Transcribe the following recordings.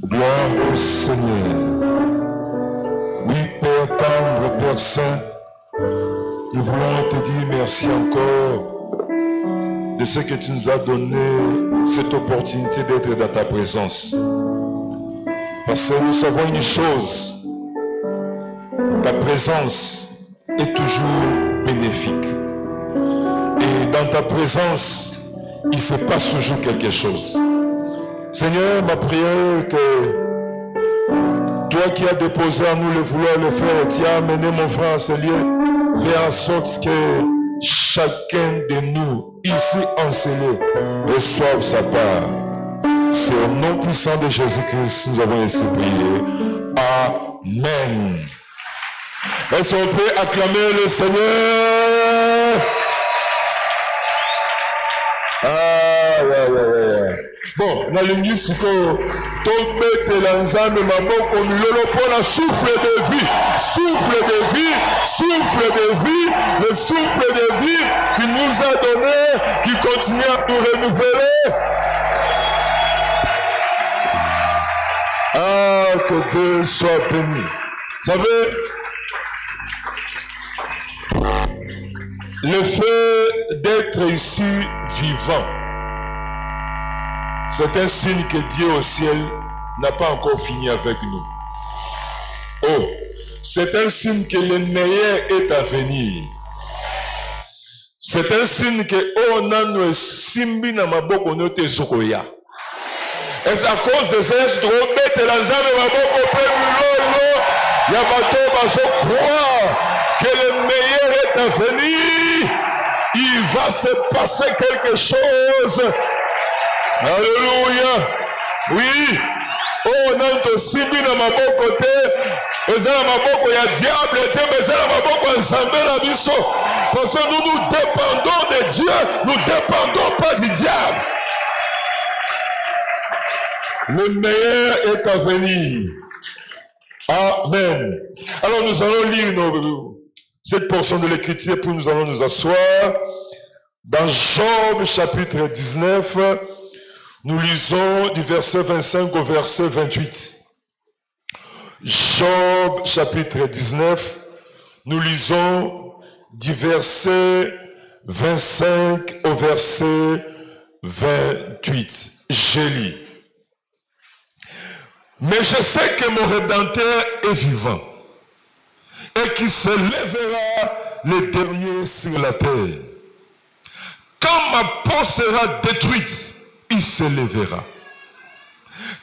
Gloire au Seigneur. Oui, Père tendre, Père saint, nous voulons te dire merci encore de ce que tu nous as donné cette opportunité d'être dans ta présence. Parce que nous savons une chose, ta présence est toujours bénéfique. Et dans ta présence, il se passe toujours quelque chose. Seigneur, ma prière est que toi qui as déposé en nous le vouloir le faire, tu as amené mon frère à ce lieu, fais en sorte que chacun de nous, ici enseigné, reçoive sa part. C'est au nom puissant de Jésus-Christ que nous avons ainsi prié. Amen. Est-ce qu'on peut acclamer le Seigneur? Bon, na lingi siko tobetela nzambe maboko milolo pona souffle de vie, souffle de vie, souffle de vie, le souffle de vie qui nous a donné, qui continue à nous renouveler. Ah, que Dieu soit béni. Vous savez, le fait d'être ici vivant, c'est un signe que Dieu au ciel n'a pas encore fini avec nous. Oh, c'est un signe que le meilleur est à venir. C'est un signe que on a nous simbi na maboko note sokoya. Et c'est à cause de ça que tu remets la jambe maboko pemulolo ya bato baso croire que le meilleur est à venir. Il va se passer quelque chose. Alléluia. Oui. Oh, non, simbi na maboko te. Eza na maboko ya diable te, mais eza na maboko ya nzambe na biso. Parce que nous dépendons de Dieu, nous ne dépendons pas du diable. Le meilleur est à venir. Amen. Alors nous allons lire cette portion de l'écriture, puis nous allons nous asseoir. Dans Job chapitre 19, nous lisons du verset 25 au verset 28. Job chapitre 19, nous lisons du verset 25 au verset 28. Je lis. Mais je sais que mon Rédempteur est vivant et qu'il se lèvera le dernier sur la terre. Quand ma peau sera détruite, il se lèvera.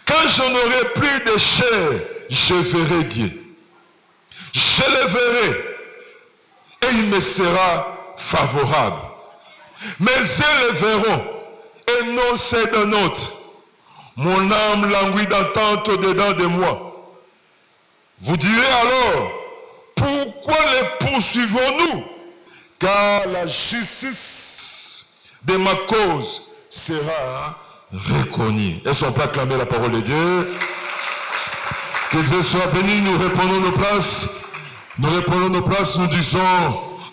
Quand je n'aurai plus de chair, je verrai Dieu. Je le verrai et il me sera favorable. Mes yeux le verront et non c'est d'un autre. Mon âme languit d'attente au-dedans de moi. Vous direz alors, pourquoi les poursuivons-nous? Car la justice de ma cause sera reconnue. Est-ce qu'on peut acclamer la parole de Dieu? Que Dieu soit béni. Nous reprenons nos places. Nous reprenons nos places. Nous disons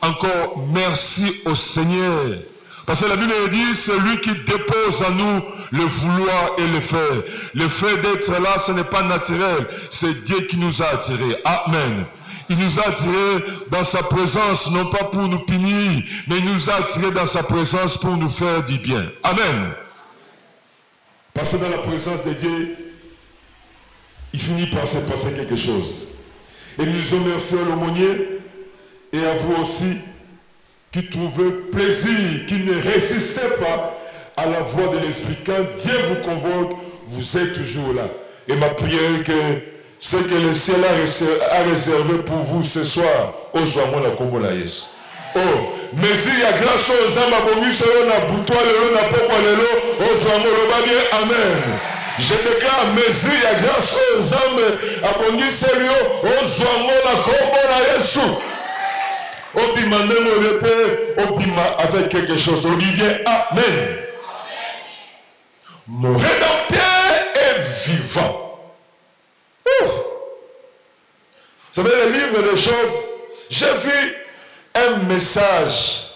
encore merci au Seigneur. Parce que la Bible dit, c'est lui qui dépose en nous le vouloir et le faire. Le fait d'être là, ce n'est pas naturel. C'est Dieu qui nous a attirés. Amen. Il nous a attirés dans sa présence, non pas pour nous punir, mais il nous a attirés dans sa présence pour nous faire du bien. Amen. Parce que dans la présence de Dieu, il finit par se passer quelque chose. Et nous disons merci à l'aumônier et à vous aussi, qui trouvait plaisir, qui ne résistait pas à la voix de l'Esprit. Quand Dieu vous convoque, vous êtes toujours là. Et ma prière est que ce que le ciel a réservé pour vous ce soir, au soir, mon akomola Yesu. Oh, mais il y a grâce aux âmes abomis, selon la boutoir, le na pokwa lelo, au soir, mon bien, amen. Je déclare, mais il y a grâce aux âmes abomis, selon au soir, mon akomola Yesu. Obima avec quelque chose. On dit bien amen. Mon Rédempteur est vivant. Ouf. Vous savez, le livre de Job, j'ai vu un message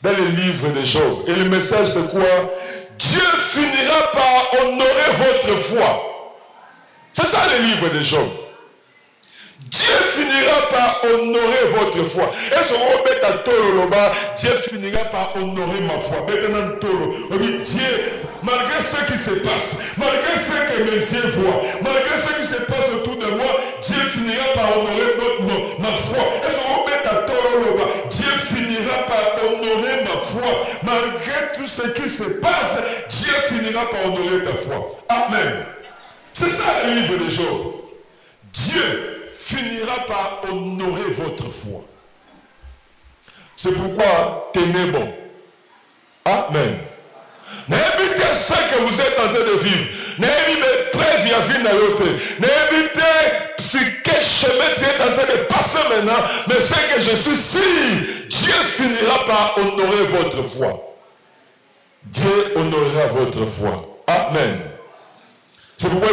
dans le livre de Job. Et le message c'est quoi? Dieu finira par honorer votre foi. C'est ça le livre de Job. Dieu finira par honorer votre foi. Et ce Dieu finira par honorer ma foi. Dieu, malgré ce qui se passe, malgré ce que mes yeux voient, malgré ce qui se passe autour de moi, Dieu finira par honorer ma foi. Et ce Dieu finira par honorer ma foi. Malgré tout ce qui se passe, Dieu finira par honorer ta foi. Amen. C'est ça le livre de Job. Dieu finira par honorer votre foi. C'est pourquoi tenez bon. Amen. N'évitez ce que vous êtes en train de vivre. N'évitez pas via vie na l'autre. N'évitez sur quel chemin tu es en train de passer maintenant. Mais c'est que je suis sûr, Dieu finira par honorer votre foi. Dieu honorera votre foi. Amen. C'est pourquoi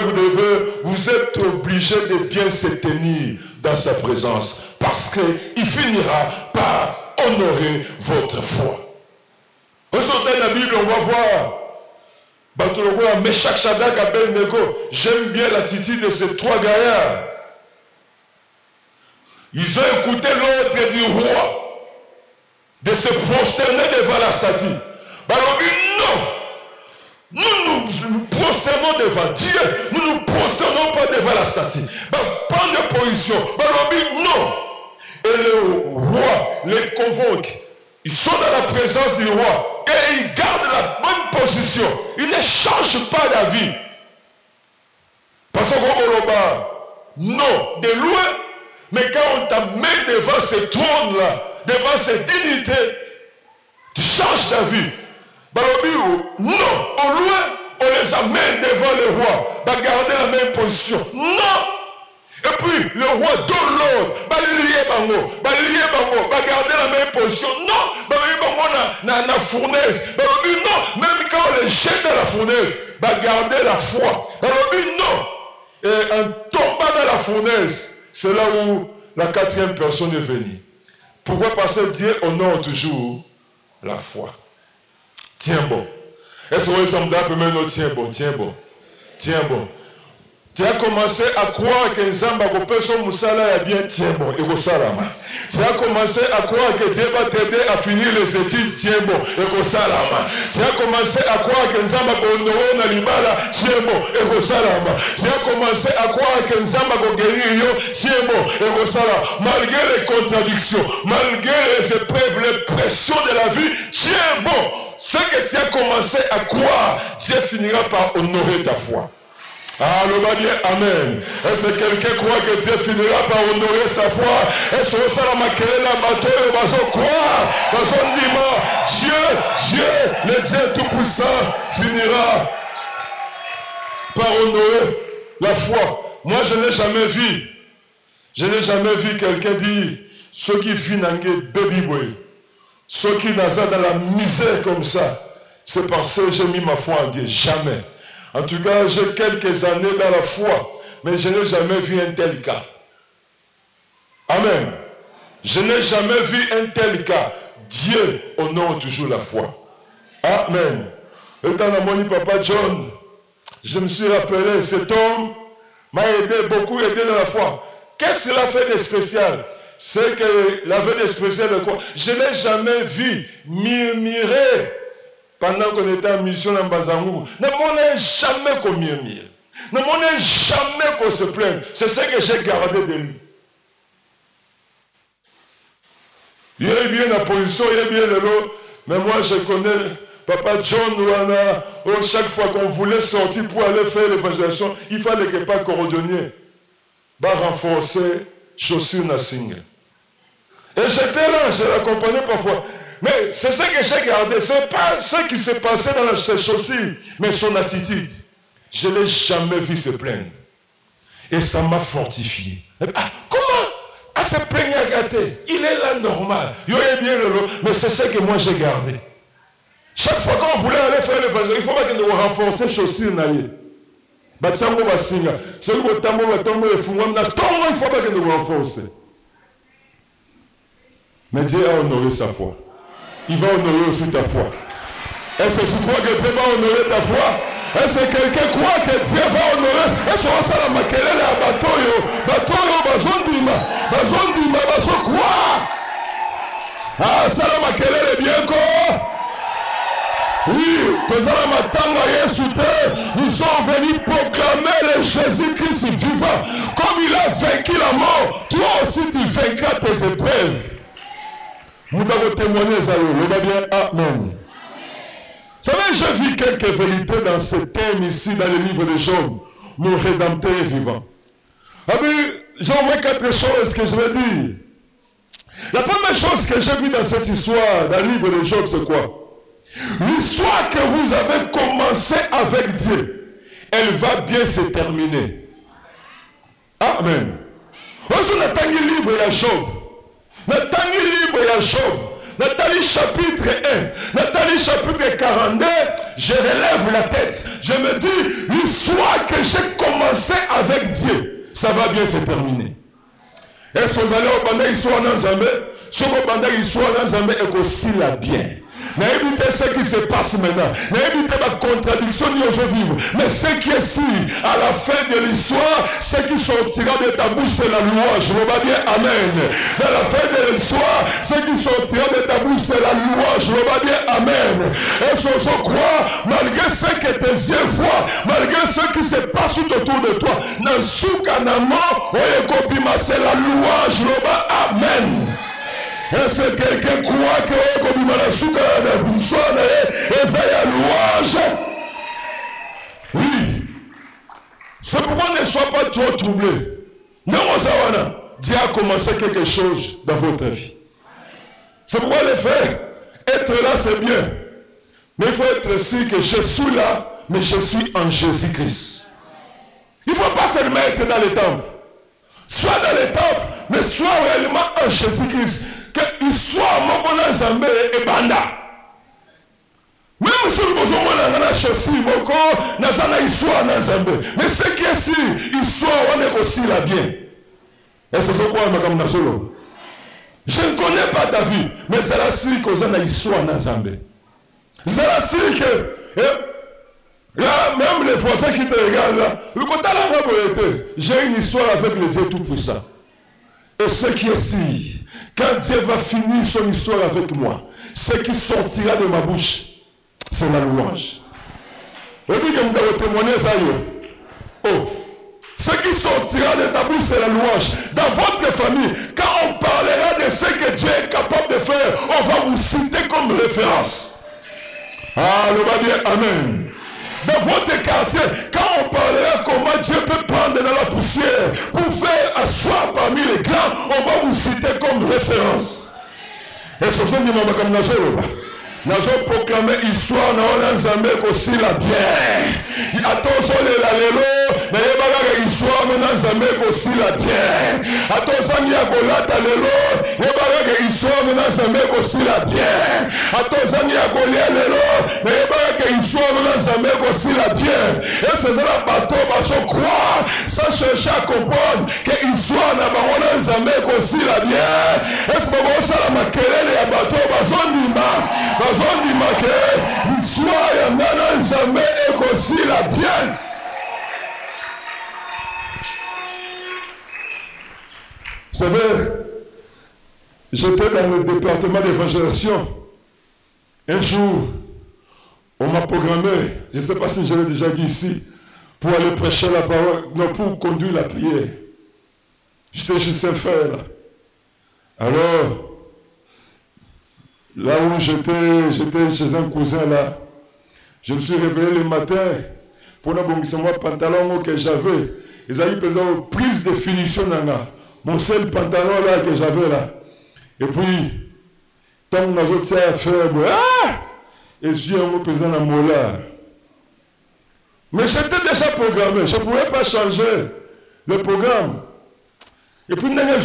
vous êtes obligé de bien se tenir dans sa présence. Parce qu'il finira par honorer votre foi. Au sortir de la Bible, on va voir Meshach, Shadrach, Abednego. J'aime bien l'attitude de ces trois gaillards. Ils ont écouté l'ordre du roi de se prosterner devant la statue. Non! Nous nous prosternons devant Dieu. Nous ne nous prosternons pas devant la statue. Prends de position. Non. Et le roi les convoque. Ils sont dans la présence du roi. Et ils gardent la bonne position. Ils ne changent pas d'avis. Parce que non, de loin. Mais quand on t'amène devant ce trône-là, devant cette dignité, tu changes d'avis. Non, au loin, on les amène devant le roi, garder la même position. Non! Et puis, le roi donne l'ordre, garder la même position. Non! La fournaise. Non! Même quand on les jette dans la fournaise, garder la foi. Non! Et en tombant dans la fournaise, c'est là où la quatrième personne est venue. Pourquoi? Parce que Dieu honore toujours la foi. Tiens bon. Est-ce que vous avez maintenant tiens bon, tiens bon, tiens bon. Tu as commencé à croire que Nzamba Kopeso Moussala est bien, tiens bon, et Salama. Tu as commencé à croire que Dieu va t'aider à finir les études, tiens bon, et Salama. Tu as commencé à croire que Nzamba Konowo na Libala, tiens bon, et Salama. Tu as commencé à croire que Nzamba Koguérir yo, tiens bon, et Salama. Malgré les contradictions, malgré les épreuves, les pressions de la vie, tiens bon. Ce que tu as commencé à croire, Dieu finira par honorer ta foi. Alléluia, amen. Est-ce que quelqu'un croit que Dieu finira par honorer sa foi? Est-ce que ça m'a créé la bateau et va croire dans son dimanche? Dieu, le Dieu Tout-Puissant, finira par honorer la foi. Moi, je n'ai jamais vu quelqu'un dire ceux qui finissent baby boy, ceux qui naissent dans la misère comme ça, c'est parce que j'ai mis ma foi en Dieu. Jamais. En tout cas, j'ai quelques années dans la foi, mais je n'ai jamais vu un tel cas. Amen. Je n'ai jamais vu un tel cas. Dieu honore toujours la foi. Amen. Étant dans mon papa John, je me suis rappelé, cet homme m'a aidé, beaucoup aidé dans la foi. Qu'est-ce qu'il a fait de spécial? C'est qu'il avait de spécial de quoi? Je ne l'ai jamais vu murmurer. Pendant qu'on était en mission dans Bazangou, ne m'en est jamais qu'on murmure. Ne m'en est jamais qu'on se plaigne. C'est ce que j'ai gardé de lui. Il est bien la position, il est bien le lot. Mais moi, je connais Papa John Ouana. Chaque fois qu'on voulait sortir pour aller faire l'évangélisation, il fallait que pas cordonnier va renforcer chaussures Nassing. Et j'étais là, je l'accompagnais parfois. Mais c'est ce que j'ai gardé. Ce n'est pas ce qui s'est passé dans ses chaussures, mais son attitude. Je ne l'ai jamais vu se plaindre. Et ça m'a fortifié. Comment? À se plaindre à gâter. Il est là normal. Il est bien le lot. Mais c'est ce que moi j'ai gardé. Chaque fois qu'on voulait aller faire l'évangile, il faut pas que nous renforcer les chaussures. Il ne faut pas que nous renforcer. Mais Dieu a honoré sa foi. Il va honorer aussi ta foi. Est-ce que tu crois que Dieu va honorer ta foi? Est-ce que quelqu'un croit que Dieu va honorer? Est-ce qu'on va faire la maquelele à Batoyo? Batoyo, bazondima, quoi? Ah, ça la maquelele bien quoi? Oui, nous sommes venus proclamer le Jésus-Christ vivant. Comme il a vaincu la mort, toi aussi tu vaincras tes épreuves. Nous devons témoigner ça. On va bien. Amen. Vous savez, j'ai vu quelques vérités dans ce thème ici, dans le livre de Job. Mon Rédempteur est vivant. J'ai au moins 4 choses que je vais dire. La première chose que j'ai vue dans cette histoire, dans le livre de Job, c'est quoi? L'histoire que vous avez commencée avec Dieu, elle va bien se terminer. Amen. On a tangi livre à Job. Nathalie livre à Job. Nathalie chapitre 1. Nathalie chapitre 42. Je relève la tête. Je me dis, l'histoire que j'ai commencée avec Dieu, ça va bien se terminer. Est-ce que vous allez au bandai histoire dans Zambé? Ce que vous bandai histoire dans Zambé est aussi la bien. N'évitez ce qui se passe maintenant. N'évitez la contradiction ni aux vivre. Mais ce qui est si, à la fin de l'histoire, ce qui sortira de ta bouche, c'est la louange. On va dire Amen. À la fin de l'histoire, ce qui sortira de ta bouche, c'est la louange. On va dire Amen. Et ce qu'on croit, malgré ce que tes yeux voient, malgré ce qui se passe tout autour de toi, c'est la louange. On va Amen. Est-ce que quelqu'un croit que comme la louange? Oui. C'est pourquoi ne sois pas trop troublé. Non, Dieu a commencé quelque chose dans votre vie. C'est pourquoi le fait, être là c'est bien. Mais il faut être sûr que je suis là, mais je suis en Jésus-Christ. Il ne faut pas seulement être dans le temple. Soit dans le temple, mais soit réellement en Jésus-Christ. Qu'il soit mon Zambé et Banda. Même si nous avons la chaussure, nous avons histoire dans Zambé. Mais ce qui est si, histoire, on est aussi là bien. Et c'est quoi, ma solo? Je ne connais pas ta vie, mais c'est la si que nous avons histoire dans Zambé. C'est la si que, là, même les voisins qui te regardent là, le côté là, j'ai une histoire avec le Dieu Tout-Puissant. Et ce qui est si, quand Dieu va finir son histoire avec moi, ce qui sortira de ma bouche, c'est la louange. Et puis que vous devez témoigner ça. Oh, ce qui sortira de ta bouche, c'est la louange. Dans votre famille, quand on parlera de ce que Dieu est capable de faire, on va vous citer comme référence. Ah, le va dire Amen. Dans votre quartier, quand on parlera comment Dieu peut prendre dans la poussière pour faire asseoir parmi les grands, on va vous citer comme référence. Et ce sont des moments comme nous avons proclamé histoire dans l'ensemble aussi la bière. Attention les lalélo, mais il y a une histoire dans l'ensemble aussi la bière. Attention il y a colata lelo, il y a une histoire dans l'ensemble aussi la bière. Attention il y a colia lelo, mais il y a une histoire dans l'ensemble aussi la bière. Et c'est ça la bateau, parce qu'on croit, sans chercher à comprendre que histoire dans l'ensemble aussi la bière. Et c'est pour ça la maquerelle et la bateau, parce qu'on dit l'histoire ya nana nzambe ekosila bien. Vous savez, j'étais dans le département d'évangélisation. Un jour, on m'a programmé, je ne sais pas si je l'ai déjà dit ici, pour aller prêcher la parole, non, pour conduire la prière. J'étais juste un frère là. Alors, là où j'étais chez un cousin là, je me suis réveillé le matin pour ne pas moi pantalon que j'avais. Ils avaient besoin de prise de finition dans mon seul pantalon là que j'avais là. Et puis, tant que nous avons à faire, et je suis un président dans mon là. Mais j'étais déjà programmé, je ne pouvais pas changer le programme. Et puis, nous avons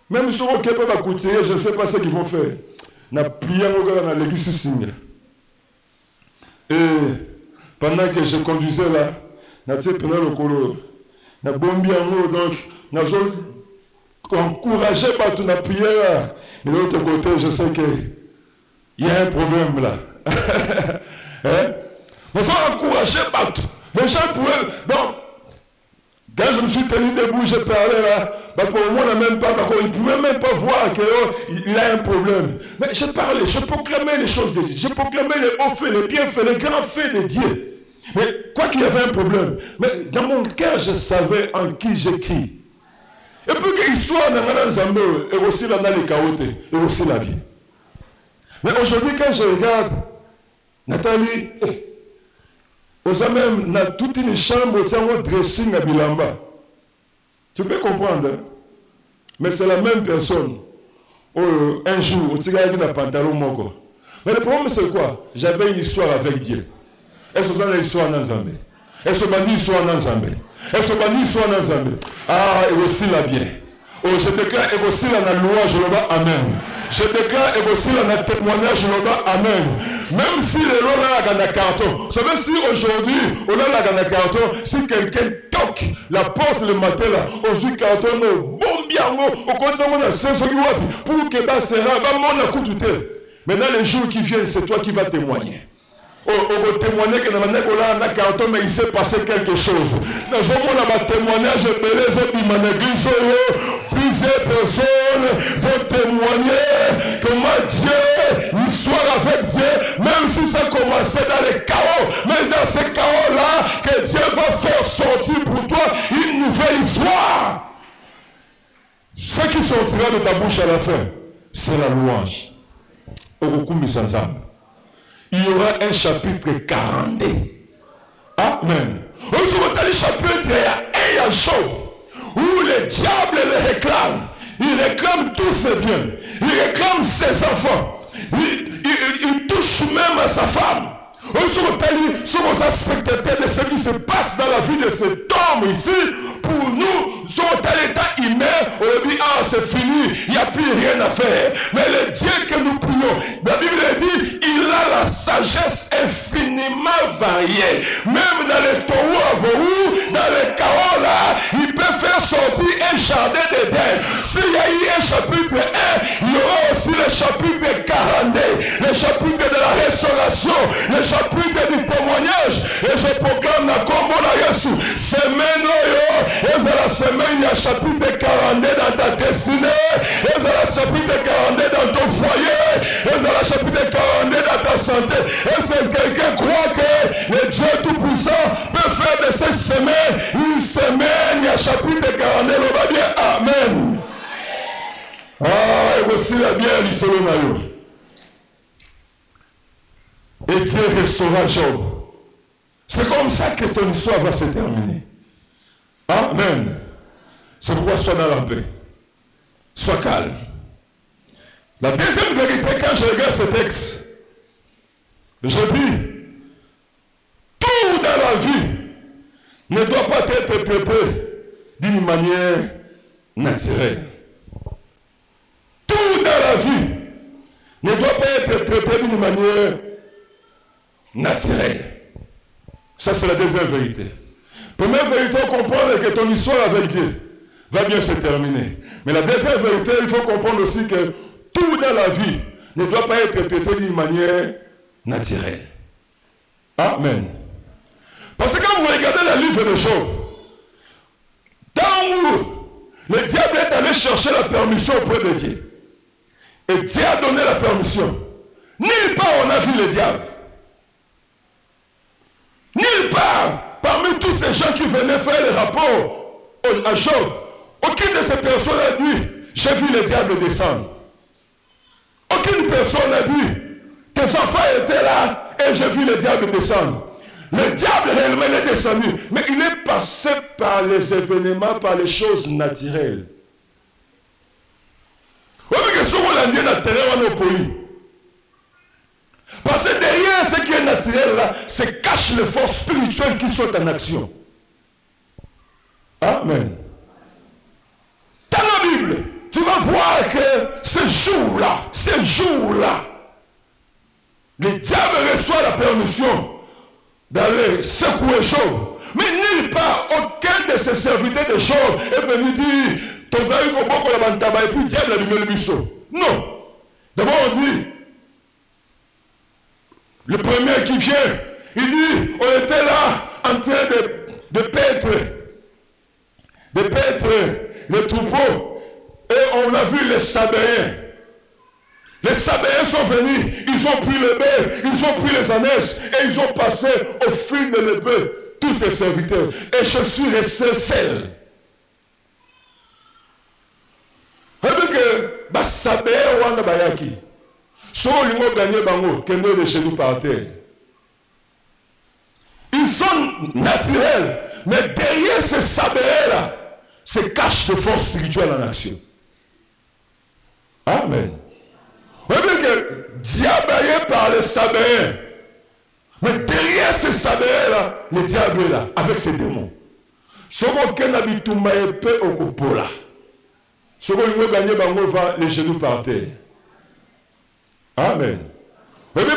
même si on ne peut pas coûter, je ne sais pas ce qu'ils vont faire. On a prié dans l'église. Et pendant que je conduisais là, on a tiré le colo. On a bombé en haut, donc on a encouragé par toute la prière. Et de l'autre côté, je sais qu'il y a un problème là. Hein? Nous sommes encouragés partout. Les gens pouvaient... Donc, quand je me suis tenu debout, j'ai parlé là, pour moi, il ne pouvait même pas voir qu'il a un problème. Mais j'ai parlé, je proclamais les choses de Dieu, je proclamais les hauts faits, les bienfaits, les grands faits de Dieu. Mais quoi qu'il y avait un problème, mais dans mon cœur, je savais en qui j'écris. Et puis qu'il soit dans la Zambé, et aussi dans les chaotes, et aussi la vie. Mais aujourd'hui, quand je regarde, Nathalie, on a même toute une chambre, on a dressing à Bilamba. Tu peux comprendre, hein? Mais c'est la même personne. Un jour, on a un pantalon moko. Mais le problème c'est quoi? J'avais une histoire avec Dieu. Est-ce que vous avez une histoire dans Zambé? Est-ce que vous avez une histoire dans Zambé? Est-ce que vous avez une histoire dans Zambé? Ah, et aussi la bien. Oh, je déclare et aussi la loi, je le vois, amen. Je déclare et aussi la témoignage, je le vois, amen. Même si les lois là dans le carton, vous savez si aujourd'hui, on a là dans le carton, si quelqu'un toque la porte le matin là, on se carton, bon bien, on continue à se pour que ça sera, on a tout. Maintenant les jours qui viennent, c'est toi qui vas témoigner. On va témoigner que dans le carton, mais il s'est passé quelque chose. Nous avons un témoignage, plusieurs personnes vont témoigner comment Dieu, l'histoire avec Dieu, même si ça commençait dans les chaos, mais dans ces chaos-là, que Dieu va faire sortir pour toi une nouvelle histoire. Ce qui sortira de ta bouche à la fin, c'est la louange. Il y aura un chapitre 42. Amen. Au chapitre, il y a Job, où le diable le réclame. Il réclame tous ses biens. Il réclame ses enfants. Il touche même à sa femme. Sommes spectateurs de ce qui se passe dans la vie de cet homme ici. Pour nous, sommes à l'état humain. On dit, ah, c'est fini, il n'y a plus rien à faire. Mais le Dieu que nous prions, la Bible dit, il a la sagesse infiniment variée. Même dans les Tohu, dans les chaos là, il peut faire sortir un jardin d'Éden. S'il y a eu un chapitre 1, il y aura aussi le chapitre 42, le chapitre de la restauration, le chapitre du témoignage. Et je proclame la combo la Yesu. Semaine, et la semaine, il y a chapitre 42 dans ta destinée. Et la chapitre 42 dans ton foyer. Et la chapitre 42 dans ta santé. Et si quelqu'un croit que le Dieu Tout-Puissant peut faire de cette semaine une semaine, il y a chapitre 42, on va dire Amen. Ah, et voici la bien l'Isolonayo. Et Dieu restaura Job. C'est comme ça que ton histoire va se terminer. Amen. C'est pourquoi sois dans la paix. Sois calme. La deuxième vérité, quand je regarde ce texte, je dis, tout dans la vie ne doit pas être traité d'une manière naturelle. Tout dans la vie ne doit pas être traité d'une manière naturelle. Ça, c'est la deuxième vérité. Première vérité, on comprend que ton histoire avec Dieu va bien se terminer. Mais la deuxième vérité, il faut comprendre aussi que tout dans la vie ne doit pas être traité d'une manière naturelle. Amen. Parce que quand vous regardez le livre de Job, tant où le diable est allé chercher la permission auprès de Dieu, et Dieu a donné la permission, nulle part on a vu le diable. Nulle part, parmi tous ces gens qui venaient faire le rapport à Job, aucune de ces personnes a dit, j'ai vu le diable descendre. Aucune personne n'a dit, tes enfants étaient là et j'ai vu le diable descendre. Le diable réellement est descendu, mais il est passé par les événements, par les choses naturelles. Parce que derrière ce qui est naturel là, se cachent les forces spirituelles qui sont en action. Amen. Dans la Bible, tu vas voir que ce jour-là, le diable reçoit la permission d'aller secouer Job. Mais nulle part, aucun de ses serviteurs de Job est venu dire, et puis diable a allumé le buisson. Non. D'abord on dit, le premier qui vient, Il dit, on était là en train de paître les troupeaux. Et on a vu les Sabéens. Les Sabéens sont venus, ils ont pris le bœuf, ils ont pris les ânesses et ils ont passé au fil de l'épée tous les serviteurs. Et je suis resté seul. Regardez que les Sabéens ont bayaki. Ceux qui ont gagné bango, qui ont les genoux par terre. Ils sont naturels, mais derrière ces Sabéens-là, se cache de force spirituelle en action. Amen. Vous voyez que le diable est par les Sabéens. Mais derrière ces Sabéens-là, le diable est là, avec ses démons. Ce qu'on a dit tout ma épée au copola. Ce qu'on a gagné, les genoux par terre. Amen. Vous voyez,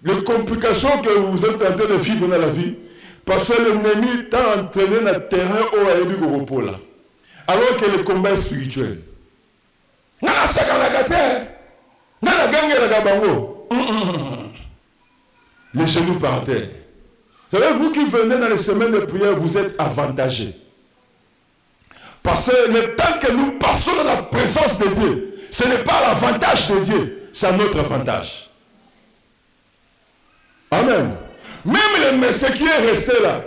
les complications que vous êtes en train de vivre dans la vie, parce que l'ennemi t'a entraîné dans le terrain où il y a eu copola. Alors que le combat est spirituel. Les genoux par terre. Vous savez, vous qui venez dans les semaines de prière, vous êtes avantagés. Parce que le temps que nous passons dans la présence de Dieu, ce n'est pas l'avantage de Dieu, c'est notre avantage. Amen. Même le monsieur qui est resté là,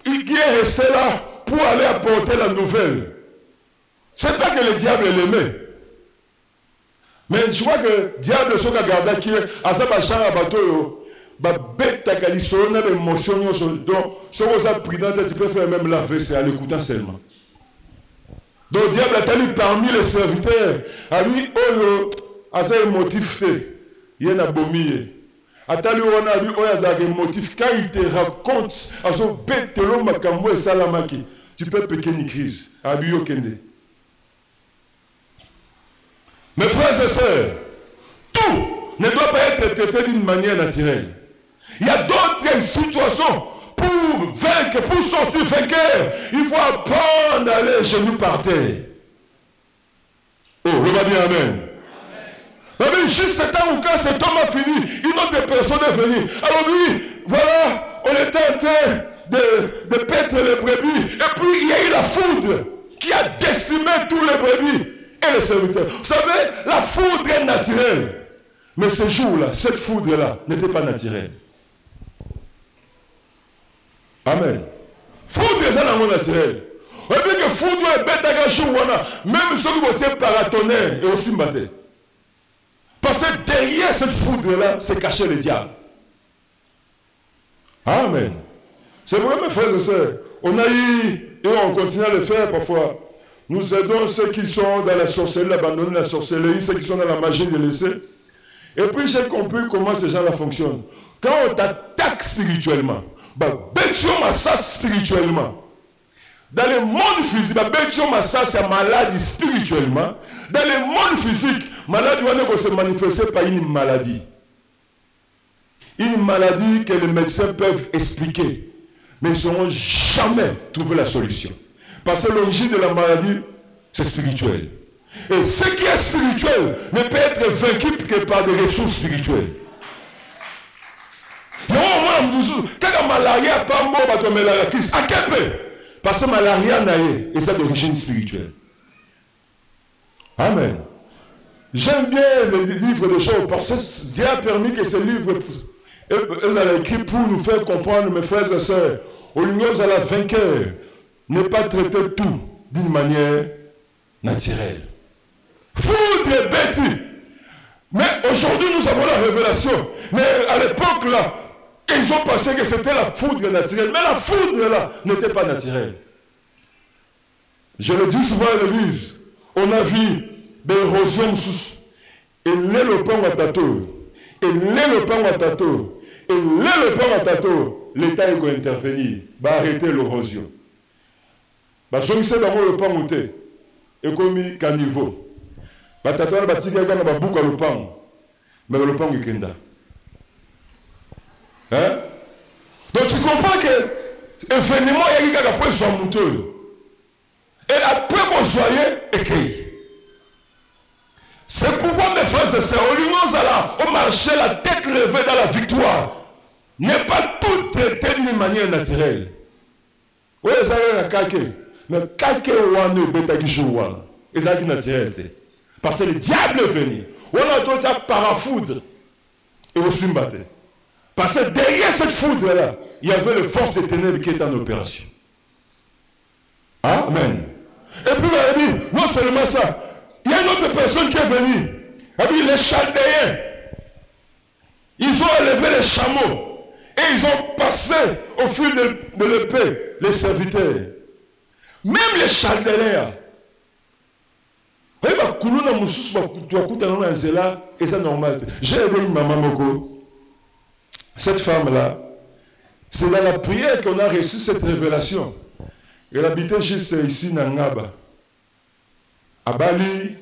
qui est resté là pour aller apporter la nouvelle, ce n'est pas que le diable l'aimait. Mais je vois que le diable soit gardé qui est à sa bâche à bateau, bête à calisson, on a l'émotion, donc ce qu'on a pris dans tête, tu peux faire même la vaisselle en l'écoutant seulement. Donc le diable a mis parmi les serviteurs, a lui, à sa émotif, il y a un abomier. Attends, on a dit, on a un motif, quand il te raconte, à son bête, l'homme a camoué et salamaki, tu peux péquer une crise, à lui, okende. Mes frères et sœurs, tout ne doit pas être traité d'une manière naturelle. Il y a d'autres situations pour vaincre, pour sortir vainqueur. Il faut apprendre à aller genoux par terre. Oh, le va dire Amen. Amen. Juste ce temps où quand cet homme a fini, une autre personne est venue. Alors lui, voilà, on était en train de paître les brebis. Et puis il y a eu la foudre qui a décimé tous les brebis. Et les serviteurs. Vous savez, la foudre est naturelle. Mais ce jour-là, cette foudre-là n'était pas naturelle. Amen. Foudre est un naturel. Vous voyez que foudre est bête à gâcher, même ceux qui vont tirer paratonner et aussi battre. Parce que derrière cette foudre-là, c'est caché le diable. Amen. C'est vrai, mes frères et sœurs. On a eu, et on continue à le faire parfois. Nous aidons ceux qui sont dans la sorcellerie, abandonner la sorcellerie, ceux qui sont dans la magie de laisser. Et puis j'ai compris comment ces gens-là fonctionnent. Quand on t'attaque spirituellement, spirituellement. Dans le monde physique, c'est maladie spirituellement. Dans le monde physique, maladie doit se manifester par une maladie. Une maladie que les médecins peuvent expliquer, mais ils ne sauront jamais trouver la solution. Parce que l'origine de la maladie, c'est spirituel. Et ce qui est spirituel ne peut être vaincu que par des ressources spirituelles. Quand la malaria n'est pas mort, à quel peu? Parce que la malaria n'est pas d'origine spirituelle. Amen. J'aime bien le livre de Job parce que Dieu a permis que ce livre, elle a écrit pour nous faire comprendre, mes frères et sœurs, au lieu de la vainqueur, ne pas traiter tout d'une manière naturelle. Foudre et bêtis. Mais aujourd'hui, nous avons la révélation. Mais à l'époque, là, ils ont pensé que c'était la foudre naturelle. Mais la foudre, là, n'était pas naturelle. Je le dis souvent à l'église. On a vu des érosions sous. Et le pain à tato. Et le pain à tato. Et le pain à tato. L'État va intervenir. Va arrêter l'érosion. Parce que c'est d'abord le pain monté. Et comme caniveau. Batato na batika kana babuka le pain. Mais le pain est kenda. Hein? Donc tu comprends que l'événement il y a après son mouteux. Et après qu'on soit écrit. C'est pourquoi mes frères et sœurs, au marché la tête levée dans la victoire, n'est pas tout traité d'une manière naturelle. Oui, ça va être kake. Mais kake ouane betaki jouane. Et ça dit naturel. Parce que le diable est venu. On a tout à parafoudre. Et au Simbate. Parce que derrière cette foudre-là, il y avait les forces des ténèbres qui étaient en opération. Amen. Et puis il a dit, non seulement ça, il y a une autre personne qui est venue. Et puis les Chaldéens, ils ont élevé les chameaux. Et ils ont passé au fil de l'épée les serviteurs. Même les Chaldéens. Et c'est normal. J'ai aidé une maman Moko. Cette femme-là, c'est dans la prière qu'on a reçu cette révélation. Elle habitait juste ici, dans Ngaba, à Bali.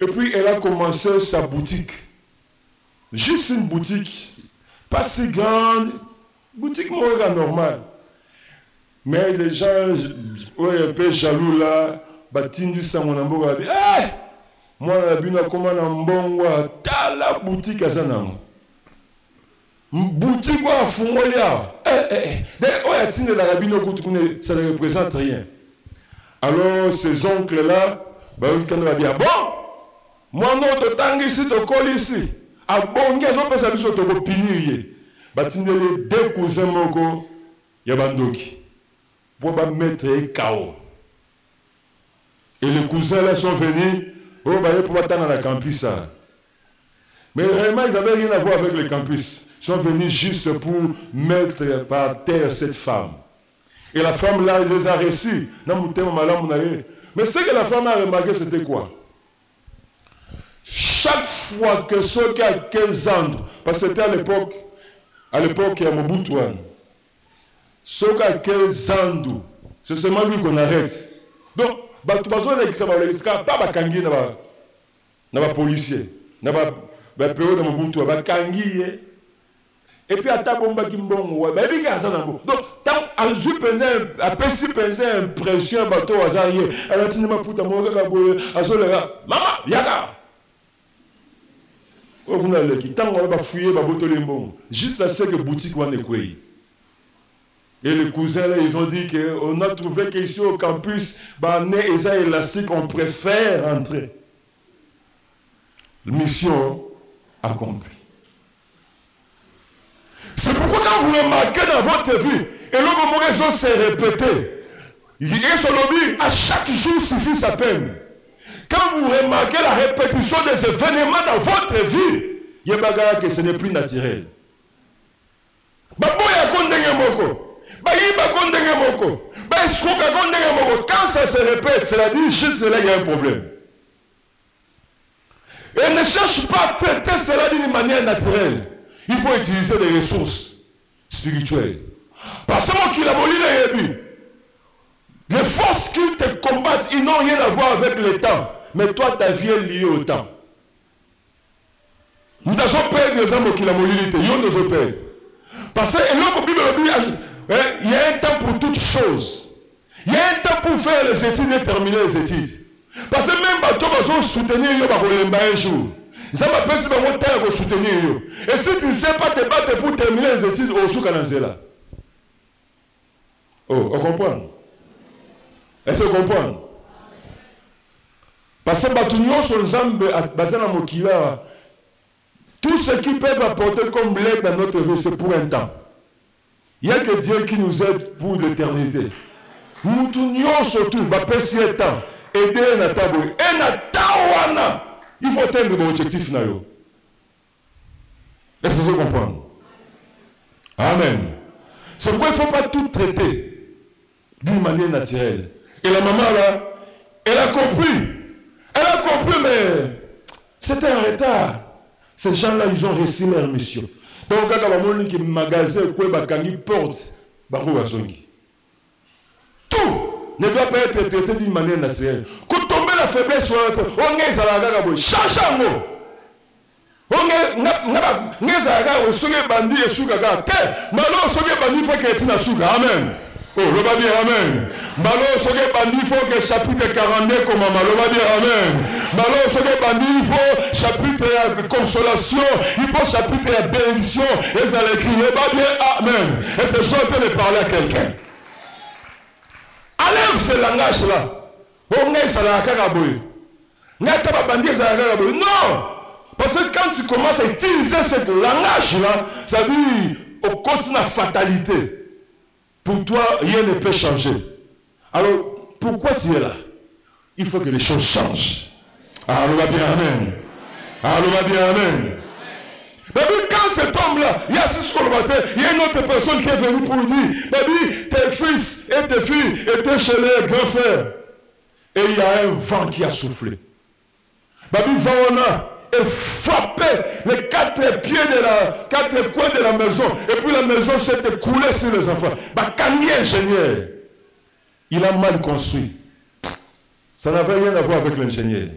Et puis elle a commencé sa boutique. Juste une boutique, pas si grande, boutique normale. Mais les gens, un peu jaloux là, batindi ça mon amour a dit, moi la bina comment n'ambongwa, ta la boutique à Zanam. Boutique à Fungolia. Ça ne représente rien. Alors ces oncles là, quand on va dire, bon, moi non, te tangue ici, te colle ici. Ah bon, ils ont passé à l'issue de l'opinion. Batinde les deux cousins moko, yabandoki. Pour mettre KO. Et les cousins là sont venus, pour attendre dans la campus. Mais vraiment, ils n'avaient rien à voir avec le campus. Ils sont venus juste pour mettre par terre cette femme. Et la femme là, elle les a reçus. Mais ce que la femme a remarqué, c'était quoi? Chaque fois que ceux qui a 15 ans, parce que c'était à l'époque, il y a Mobutu, ceux qui a 15 ans, c'est seulement lui qu'on arrête. Donc, tu vas pas bakangi na ba policier, na ba période de Mobutu, bakangi. Et puis à ta bomba qui mbongo, bah il y a ça dans donc tant en zu penser à penser impression bateau azarié, alors tu ne m'as pas mon gars azolera, maman yaka. Oh vous n'allez qui tant on va fouiller ba bateau limbongo, juste à ce que boutique on est quoi. Et les cousins là ils ont dit que on a trouvé qu'ici au campus, bah né et ça élastique on préfère entrer. Mission accomplie. C'est pourquoi quand vous remarquez dans votre vie, et le raison s'est répété, à chaque jour suffit sa peine. Quand vous remarquez la répétition des événements dans votre vie, il y a bagarre que ce n'est plus naturel. Quand ça se répète, cela dit juste là il y a un problème. Et ne cherche pas à traiter cela d'une manière naturelle. Il faut utiliser les ressources spirituelles. Parce que les forces qui te combattent, ils n'ont rien à voir avec le temps. Mais toi, ta vie est liée au temps. Nous devons perdre les hommes qui la mobilité. Nous devons perdre. Parce que il y a un temps pour toutes choses. Il y a un temps pour faire les études et terminer les études. Parce que même toi, tu vas soutenir un jour. Ça va pas si vous soutenir. Et si tu ne sais pas te battre pour terminer les études au Soukanazela. Oh, on comprend? Est-ce qu'on comprend? Parce que Batunyo sur Zambé, Bazana Mokila, tout ce qu'ils peuvent apporter comme l'aide dans notre vie, c'est pour un temps. Il n'y a que Dieu qui nous aide pour l'éternité. Nous tournions surtout, Bapesi et temps, aider un tabou. Et Natawana, il faut atteindre l'objectif. Est-ce que vous comprenez? Amen. C'est pourquoi il ne faut pas tout traiter d'une manière naturelle. Et la maman là, elle a compris. Elle a compris, mais c'était un retard. Ces gens-là, ils ont réussi leur mission. Donc, quand on a un magasin, porte, tout ne doit pas être traité d'une manière naturelle. Quand tomber la faiblesse, on est à la gare, change un mot. On est à la gare, on est bandit et sougaga. Maintenant, on est bandit, il faut qu'il y ait une souga. Amen. Oh, le va dire Amen. Malo, ce que bandi, il faut que chapitre 42 comme maman. Le va dire Amen. Malo, ce que bandi, il faut chapitre de consolation. Il faut chapitre de bénédiction. Et ça l'écrit. Le va dire Amen. Et c'est ça en train de parler à quelqu'un. Enlève ce langage-là. On est sur la caraboye. Non. Parce que quand tu commences à utiliser ce langage-là, ça veut dire au continue la fatalité. Pour toi, rien ne peut changer. Alors, pourquoi tu es là? Il faut que les choses changent. Alors, bien Amen. Alors, bien Amen. Mais quand cet homme-là, il y a assis sur le matin, il y a une autre personne qui est venue pour lui dire, Baby, tes fils et tes filles étaient chez les grands frères. Et il y a un vent qui a soufflé. Baby, vent et frappé les quatre coins de la maison. Et puis la maison s'est écoulée sur les enfants. Bakani ingénieur, il a mal construit. Ça n'avait rien à voir avec l'ingénieur.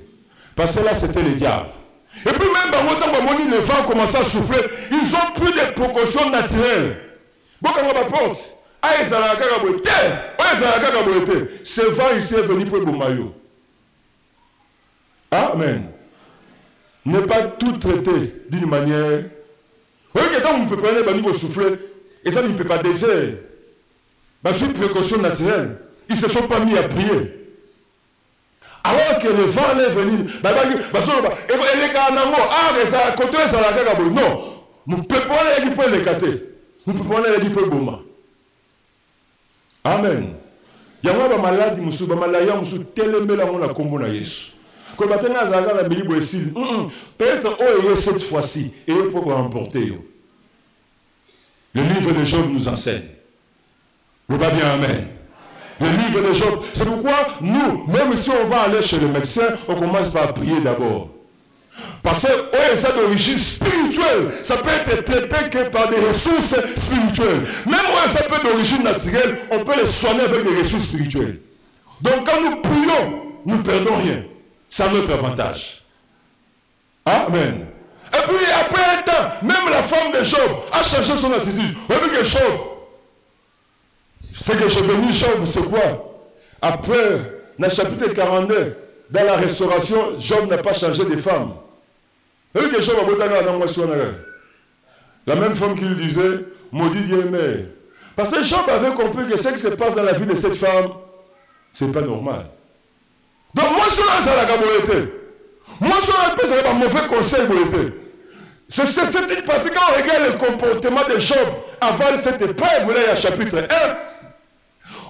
Parce que là, c'était le diable. Et puis même dans le temps, le vent commençait à souffler. Ils ont pris des précautions naturelles. Bon, quand on va porte, ce vent ici est venu pour le maillot. Amen. Ne pas tout traiter d'une manière. Oui, que quand on peut prendre les bannis souffler, et ça ne peut pas désert. C'est une précaution naturelle. Ils ne se sont pas mis à prier. Alors que le vent est venu, non, nous ne pouvons pas aller pour les cater. Nous ne pouvons pas aller pour le boma. Amen. Il y a un malade qui m'a dit, peut-être cette fois-ci, et pour remporter. Le livre de Job nous enseigne. Le va bien, Amen. Le livre de Job. C'est pourquoi nous, même si on va aller chez le médecin, on commence par prier d'abord. Parce que c'est d'origine spirituelle. Ça peut être traité que par des ressources spirituelles. Même ça peut être d'origine naturelle, on peut les soigner avec des ressources spirituelles. Donc quand nous prions, nous ne perdons rien. C'est notre avantage. Amen. Et puis après un temps, même la femme de Job a changé son attitude. Vous voyez que Job, ce que j'ai béni Job, c'est quoi? Après, dans le chapitre 42, dans la restauration, Job n'a pas changé de femme. Vous voyez que Job a beau la même femme qui lui disait, maudit Dieu mère. Parce que Job avait compris que ce qui se passe dans la vie de cette femme, ce n'est pas normal. Donc moi, je suis là, la gabolété. Moi, je suis là, un mauvais conseil. C'est parce que quand on regarde le comportement de Job avant cette épreuve, là, il y a chapitre 1,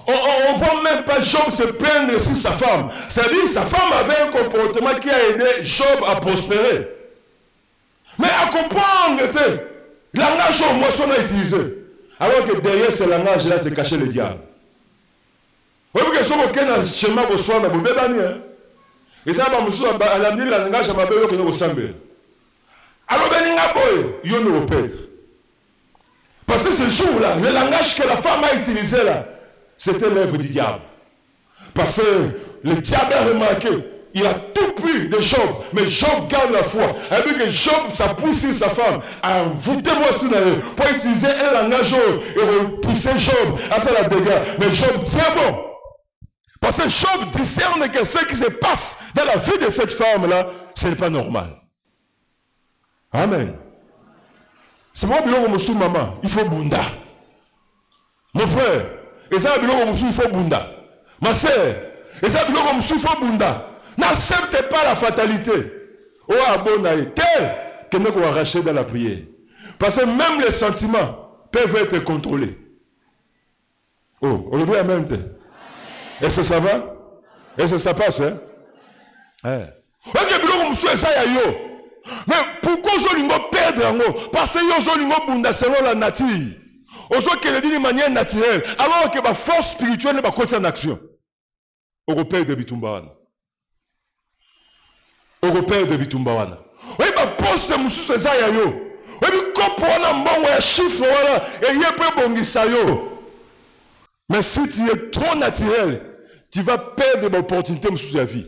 on ne voit même pas Job se plaindre sur sa femme. C'est-à-dire que sa femme avait un comportement qui a aidé Job à prospérer. Mais à comprendre, le langage au moins qu'on a utilisé. Alors que derrière ce langage-là, c'est caché le diable. Vous voyez que ce qu'on a dans le chemin au soir, on a dit, et ça, à l'avenir, le langage a été ressemblé. Alors, il y a un père. Parce que ce jour-là, le langage que la femme a utilisé là, c'était l'œuvre du diable. Parce que le diable a remarqué, il a tout pris de Job, mais Job garde la foi. Et puis que Job, ça pousse sa femme à envoûter moi sur pour utiliser un langage et repousser Job à faire la dégâts. Mais Job tient bon. Parce que Job discerne que ce qui se passe dans la vie de cette femme-là, ce n'est pas normal. Amen. C'est moi, maman, il faut bunda. Mon frère, et ça, il faut bunda. Ma soeur, et ça, il faut bunda. N'acceptez pas la fatalité. Oh, abonnaï, tel que nous avons arraché dans la prière. Parce que même les sentiments peuvent être contrôlés. Oh, on le dit amen. Est-ce que ça va? Est-ce que ça passe? Hein? Mais pourquoi vous voulez perdre? Parce que vous voulez bunda selon la nature. Vous voulez dire de manière naturelle. Alors que la force spirituelle n'est pas en action. Vous perdre de Bitumbawana. Européen de Bitumbawana. Oui, ma poste mususu ezaya yo. Oui, kopo wana mbongo ya chiffre wana et yepe bongisa yo. Mais si tu es trop naturel, tu vas perdre l'opportunité mususu ya vie.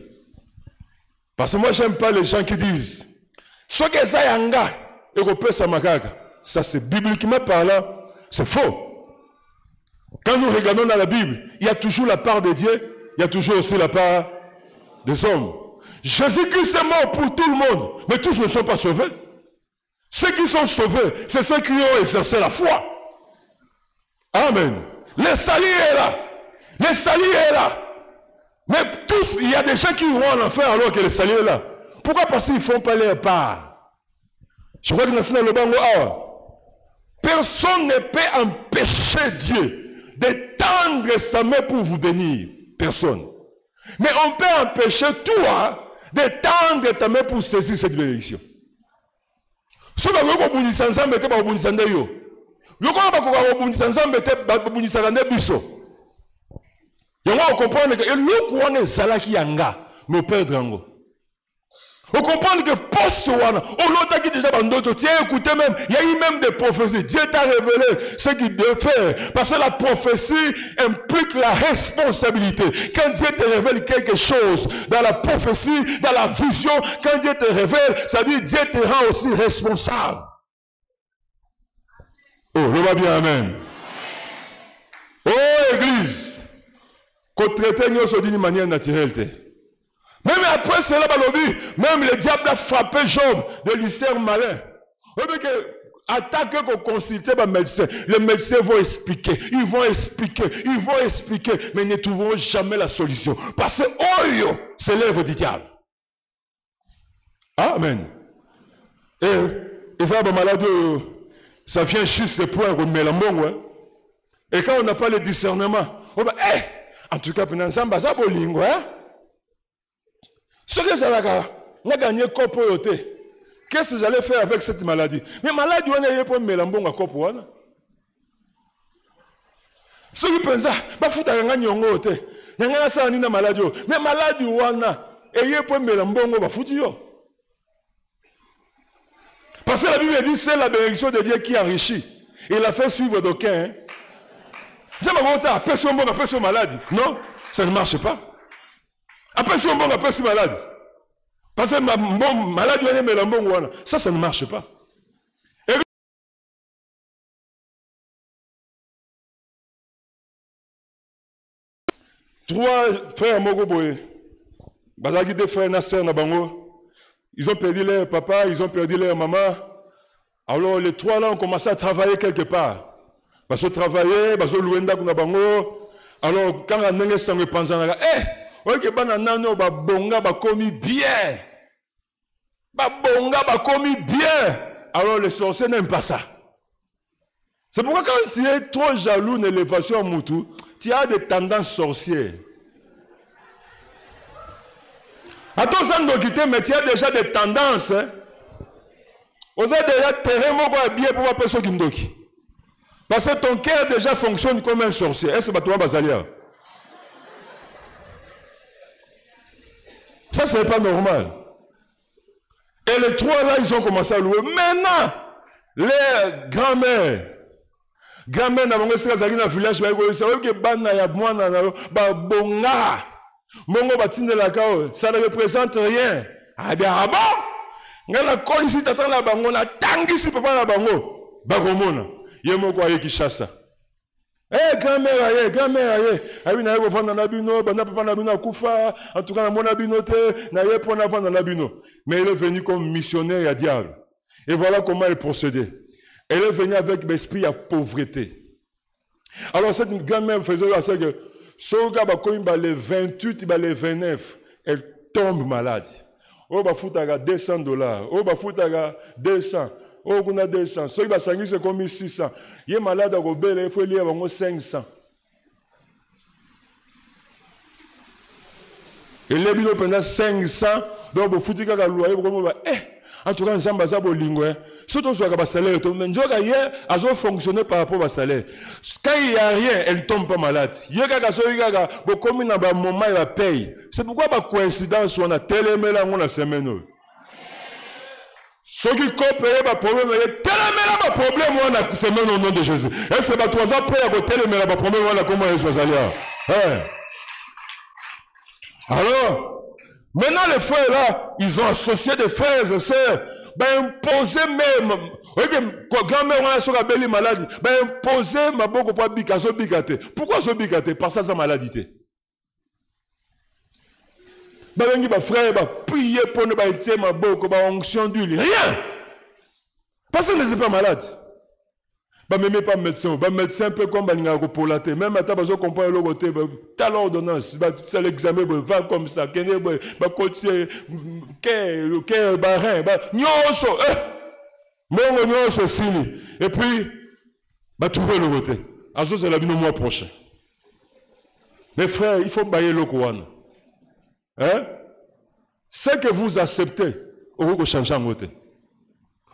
Parce que moi j'aime pas les gens qui disent ce que ezaya nga européen samakaka. Ça c'est bibliquement parlant, c'est faux. Quand nous regardons dans la Bible, il y a toujours la part de Dieu, il y a toujours aussi la part des hommes. Jésus-Christ est mort pour tout le monde, mais tous ne sont pas sauvés. Ceux qui sont sauvés, c'est ceux qui ont exercé la foi. Amen. Le salut est là. Le salut est là. Mais tous, il y a des gens qui vont en enfer alors que le salut est là. Pourquoi? Parce qu'ils ne font pas leur part. Je crois que dans le bango, personne ne peut empêcher Dieu de tendre sa main pour vous bénir. Personne. Mais on peut empêcher toi de tendre ta main pour saisir cette bénédiction. Si vous avez un ensemble, vous avez un ensemble. Vous avez un ensemble, vous avez un ensemble. Vous comprenez que le est yanga, nous perdons. Vous comprenez que poste wana, au l'autre qui déjà bandoto, tiens, écoutez même, il y a eu même des prophéties. Dieu t'a révélé ce qu'il devait faire. Parce que la prophétie implique la responsabilité. Quand Dieu te révèle quelque chose dans la prophétie, dans la vision, quand Dieu te révèle, ça dit Dieu te rend aussi responsable. Oh, le va bien, amen. Oh, Église, qu'on traite nous d'une manière naturelle. Même après cela, même le diable a frappé Job de lui faire malin. Attaque qu'on consulte les médecins. Les médecins vont expliquer, ils vont expliquer, mais ils ne trouveront jamais la solution. Parce que Oyo, c'est l'œuvre du diable. Amen. Et ça, malade, ça vient juste ce point où on met la main. Et quand on n'a pas le discernement, on va, en tout cas, pendant ça, ça va lingo, ce que ça on a gagné copoyote. Qu'est-ce que j'allais faire avec cette maladie? Mais maladie, on a eu pour melambon à copoana. Ce qui pense, bah fouta un nyongo te. Nyanga sa ni na maladie. Mais maladie wana, ayez pour melambon va fouti yo. Parce que la Bible dit c'est la bénédiction de Dieu qui enrichit. Il a fait suivre d'aucuns. C'est pas bon ça, personne bon, personne maladie. Non, ça ne marche pas. Après, si on bon, après, si malade. Parce que malade, ça ne marche pas. Et trois frères Mogoboé, Bazaki deux frères Nasser Nabango, ils ont perdu leur papa, ils ont perdu leur maman. Alors les trois là ont commencé à travailler quelque part. Parce que travailler, parce que l'ouenda Nabango. Alors quand on a sang pensé, ok, bananano ba bonga ba komi bien. Ba bonga ba komi bien. Alors les sorciers n'aiment pas ça. C'est pourquoi quand tu es trop jaloux de l'élévation Moutou, tu as des tendances sorcières. Attention de quitter, mais tu as déjà des tendances. Vous avez déjà terrain bien pour voir personne qui me doki. Parce que ton cœur déjà fonctionne comme un sorcier. Est-ce que tu vas basalia? Ça, ce n'est pas normal. Et les trois là, ils ont commencé à louer. Maintenant, les grands-mères, dans le village, ça ne représente rien. Ah bien, ah bon? On a collé ici, t'attends la bango, on a tangué ici, papa la bango. Bagomona, yemo quoi qui chasse. Eh, grand-mère, aïe, aïe, na yebo vanda na bino, bana papa na bino kufa, en tout cas na mona bino te, na yebo na vanda na bino. Mais il est venu comme missionnaire à diable. Et voilà comment il procédait. Elle est venue avec l'esprit à pauvreté. Alors cette grand-mère faisait ça que ce gars les 28, les 29, elle tombe malade. Oh bah foutaga $200, oh bah foutaga 200. Oh, on a 200. Ceux qui va s'engager, c'est comme 600. Il est malade à Robert, il faut lire 500. Et les bilans pendant 500, donc vous foutez qu'à loyer, en tout cas, ensemble, ça va lingue. Surtout sur le salaire, mais hier, elles ont fonctionné par rapport au salaire. Quand il n'y a rien, elle ne tombe pas malade. Il y a quelque chose qui est comme un moment, il va payer. C'est pourquoi, par coïncidence, on a tellement la semaine. Ceux qui coopèrent, pas problème, il y a tellement de problèmes, on a semaine au nom de Jésus. Et c'est pas 3 ans après, il y a tellement de problèmes, on a comment ils sont allés. Alors, maintenant les frères là, ils ont associé des frères et sœurs, ben imposer même Grand-mère, on a sur la belle maladie. Ben, poser ma boko pour bika, so bikate. Pourquoi so bikate? Parce que ça maladie. Ben, on frère, prier pour nous, ma boko, onction d'huile. Rien. Parce que n'est pas malade. Bah même pas médecin, bah médecin peut comme balinga pour la tête, même à ta base comprendre le côté, t'as l'ordonnance, bah c'est l'examen, va comme ça, qu'est-ce bah côté, qu'est barin, bah nyoso, mon nyoso sini, et puis bah trouver le côté. À ce c'est la vie le mois prochain. Mes frères, il faut bailler le Coran. Hein? Ce que vous acceptez, on va changer en côté.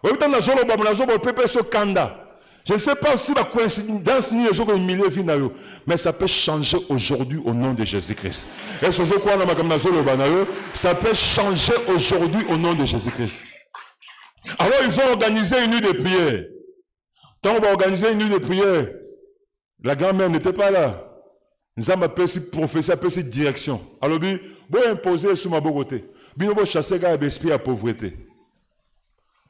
Au temps la zone, la zone, pépé so kanda. Je ne sais pas si la coïncidence ni les autres milliers finaux, mais ça peut changer aujourd'hui au nom de Jésus-Christ. Et ce quoi ça peut changer aujourd'hui au nom de Jésus-Christ. Alors ils ont organisé une nuit de prière. Quand on va organiser une nuit de prière, la grand-mère n'était pas là. Nous avons appelé cette prophétie, appelé cette direction. Alors, bon imposer sur ma beauté. Bien bon chasser l'esprit à pauvreté.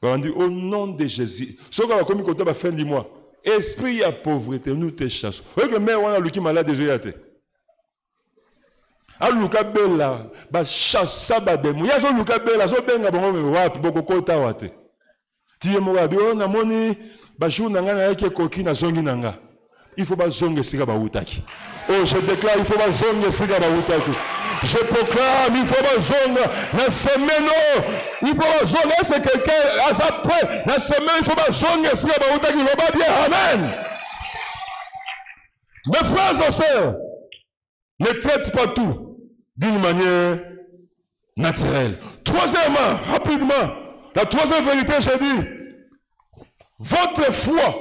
On dit au nom de Jésus. Ce qu'on va commis côté la fin du mois. Esprit à pauvreté, nous te chassons. Vous voyez que mère on a lu qui malade déjà été. A luka bella, ba chassa ba demo. Ya zo luka bella, zo benga bongo me wapi boko kota wate. Tiye mo ba bio na moni ba jour nanga na yake koki na zongi nanga. Il faut pas zonge sika ba utaki. Oh, je déclare il faut pas zonge sika ba utaki. Je proclame, il faut pas zonga. La semaine, il faut pas zonga. C'est quelqu'un à sa près. La semaine, il faut pas zonga. Si il va pas bien, amen. Mes frères et sœurs, ne traite pas tout d'une manière naturelle. Troisièmement, rapidement, la troisième vérité, j'ai dit, votre foi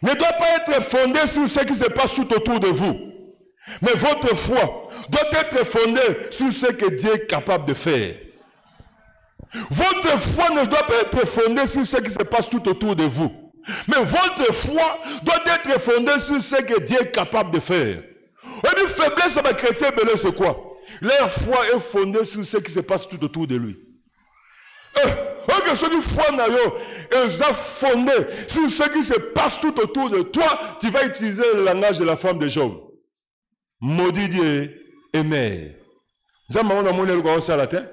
ne doit pas être fondée sur ce qui se passe tout autour de vous. Mais votre foi doit être fondée sur ce que Dieu est capable de faire. Votre foi ne doit pas être fondée sur ce qui se passe tout autour de vous. Mais votre foi doit être fondée sur ce que Dieu est capable de faire. Et une faiblesse à ma chrétien, c'est quoi? Leur foi est fondée sur ce qui se passe tout autour de lui. Que ceux qui foi est fondé sur ce qui se passe tout autour de toi, tu vas utiliser le langage de la femme de Job. Maudit Dieu et mère. Vous avez demandé le ça à la terre?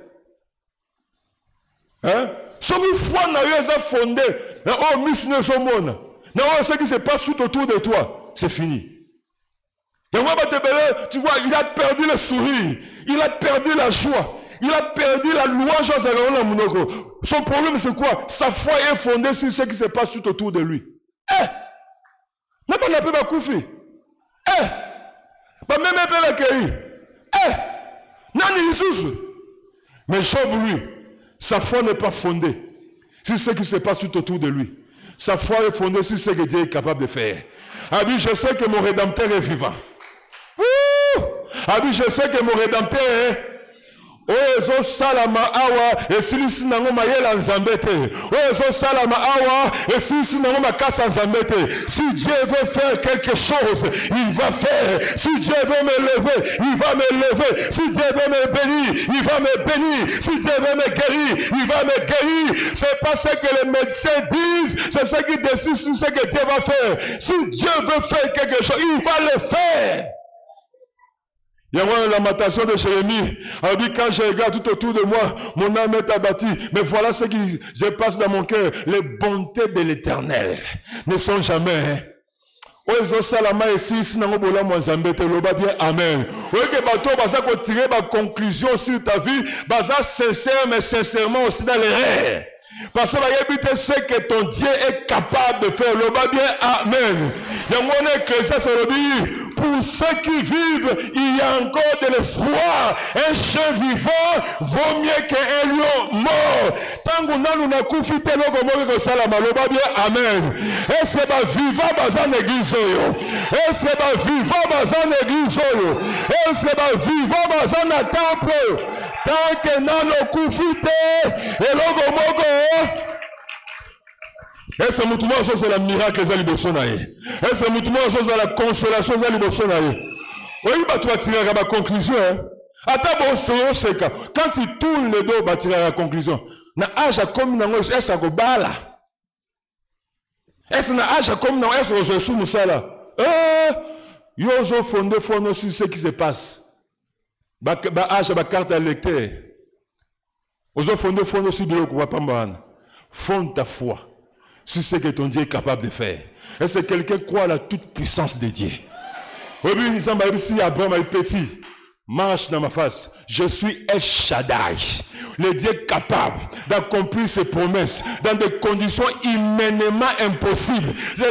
Hein? Ce qui foi est fondé. Oh, missionnaire son monde. Non, ce qui se passe tout autour de toi, c'est fini. Donc, tu vois, il a perdu le sourire. Il a perdu la joie. Il a perdu la louange. Son problème, c'est quoi? Sa foi est fondée sur ce qui se passe tout autour de lui. N'a pas la paix à Koufi. Même la cueillir. Mais Job, lui, sa foi n'est pas fondée sur ce qui se passe tout autour de lui. Sa foi est fondée sur ce que Dieu est capable de faire. Abi, je sais que mon Rédempteur est vivant. Abi, je sais que mon Rédempteur est. Ozo salama awa esilisi nango mayela nzambete. Ozo salama awa esilisi nango makasa nzambete. Si Dieu veut faire quelque chose, il va faire. Si Dieu veut me lever, il va me lever. Si Dieu veut me bénir, il va me bénir. Si Dieu veut me guérir, il va me guérir. C'est pas ce que les médecins disent, c'est ce qui décide sur ce que Dieu va faire. Si Dieu veut faire quelque chose, il va le faire. Il y a une lamentation de Jérémie. Elle dit, quand je regarde tout autour de moi, mon âme est abattue. Mais voilà ce qui je passe dans mon cœur. Les bontés de l'Éternel ne sont jamais. Amen. Oui, que bateau, baza ko tirer ma conclusion sur ta vie, baza sincère, mais sincèrement aussi dans les rêves. Parce que ce que ton Dieu est capable de faire. Le bas bien, amen. Il y a un ecclésia, c'est le dit. Pour ceux qui vivent, il y a encore de l'espoir. Un chien vivant vaut mieux qu'un lion mort. Tant qu'on a nous confité le gomo que ça la maloba bien, amen. Et c'est pas vivant dans une église. Et c'est pas vivant dans une église. Et c'est pas vivant dans un temple. Tant que nous confité et le gomo. Et ce mouvement, c'est la miracle de l'Ibosonaï. Et ce mouvement, c'est la consolation de l'Ibosonaï. Oui, tu vas tirer à la conclusion. Attends, bon, c'est quand tu tournes le dos, tu vas tirer à la conclusion. Na âge comme na ngos esa go bala. Est-ce na âge comme non est-ce que sous musala? Yo zo fondé fondé sur ce qui se passe. Ba âge ba carte à lecteur. Ozo fondé fondé sur bilo kwa pambana. Fonde ta foi sur ce que ton Dieu est capable de faire. Est-ce que quelqu'un croit à la toute puissance de Dieu? Oui, si Abraham est petit, marche dans ma face. Je suis El Shaddai, le Dieu capable d'accomplir ses promesses dans des conditions humainement impossibles. C'est là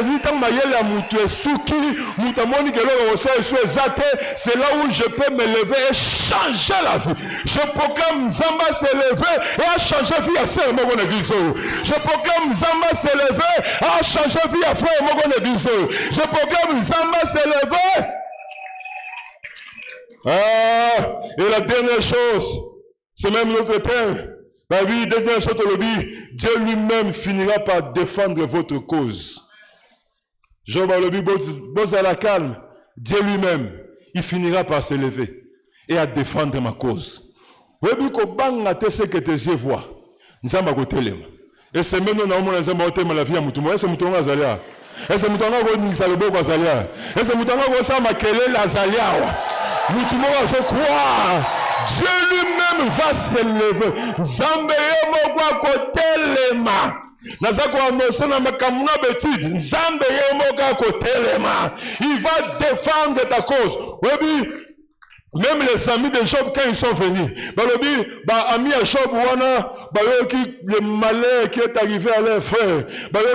où je peux me lever et changer la vie. Je proclame Zamba se lever et à changer la vie à frère Mogon Egliso. Je proclame Zamba se lever et à changer la vie à frère Mogon Egliso. Je proclame Zamba se lever. Et la dernière chose, c'est même notre terme. La vie, deuxième chose, Dieu lui-même finira par défendre votre cause. Job a le dit, bon à la calme. Dieu lui-même, il finira par se lever et à défendre ma cause. Oui, qu'on banga ce que tes yeux voient. Nous sommes à côté de lui. Et c'est maintenant que nous avons la vie à Moutouma. Est-ce que Moutouma a Zalia? Est-ce que Moutouma a Ningsa le Boko Zalia? Est-ce que Moutouma a Sama Kele la Zalia? Moutouma a croire. Dieu lui-même va se lever. Zambeye Mogwa côté les mains. Nazako annonce na makamuna betide. Zambeye Mogwa côté les mains. Il va défendre ta cause. Oui. Même les amis de Job, quand ils sont venus, amis à Job, le malheur qui est arrivé à leur frère,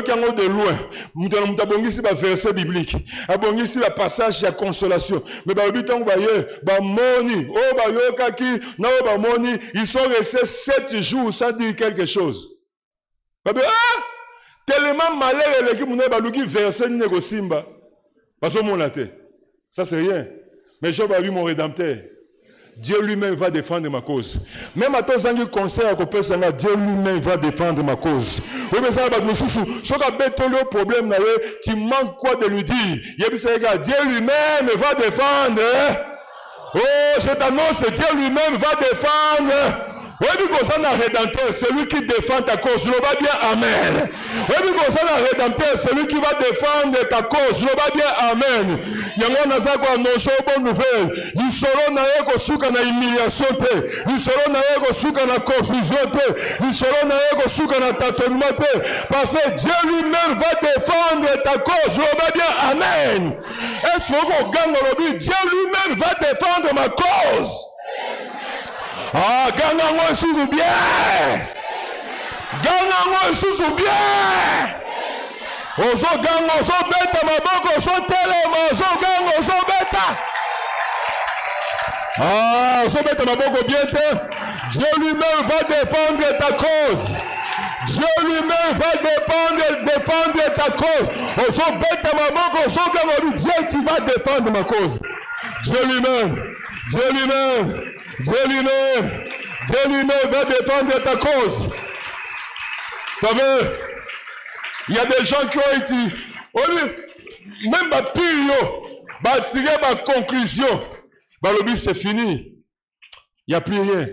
qui ont de loin, nous avons ici un verset biblique, nous ici un passage de consolation. Mais ils sont restés 7 jours sans dire quelque chose. Tellement malheur, l'équipe nous verset négosimba. Parce que ça c'est rien. Mais Job a vu mon rédempteur. Dieu lui-même va défendre ma cause. Même à ton zangi conseil à couper ça, Dieu lui-même va défendre ma cause. Oui, mais ça va nous souffrir. Si tu as un problème, tu manques quoi de lui dire? Dieu lui-même va défendre. Oh, je t'annonce, Dieu lui-même va défendre. Oui, parce qu'on a un rédempteur, celui qui défend ta cause. Je le vois bien, amen. Oui, parce qu'on a un rédempteur, celui qui va défendre ta cause. Je le vois bien, amen. Il y a un azak qui annonce une bonne nouvelle. Ils seront naïs au souk en humiliation. Ils seront naïs au souk en confusion. Ils seront naïs au souk en tâtonnement. Parce que Dieu lui-même va défendre ta cause. Je le vois bien, amen. Est-ce qu'on gagne aujourd'hui? Dieu lui-même va défendre ma cause. Ah, Gangango sous bien. Gangango sous bien. Ozo gango, ozo beta, maboko, ozo telema, ozo gango, ozo beta. Ah, ozo beta, maboko, bien te. Dieu lui-même va défendre ta cause. Dieu lui-même va défendre ta cause. Ozo beta, maboko, ozo gango, Dieu qui va défendre ma cause. Dieu lui-même. Dieu lui-même, Dieu lui-même, Dieu lui-même va défendre ta cause. Vous savez, il y a des gens qui ont été, même ma pire, tirer ma conclusion, le but c'est fini. Il n'y a plus rien.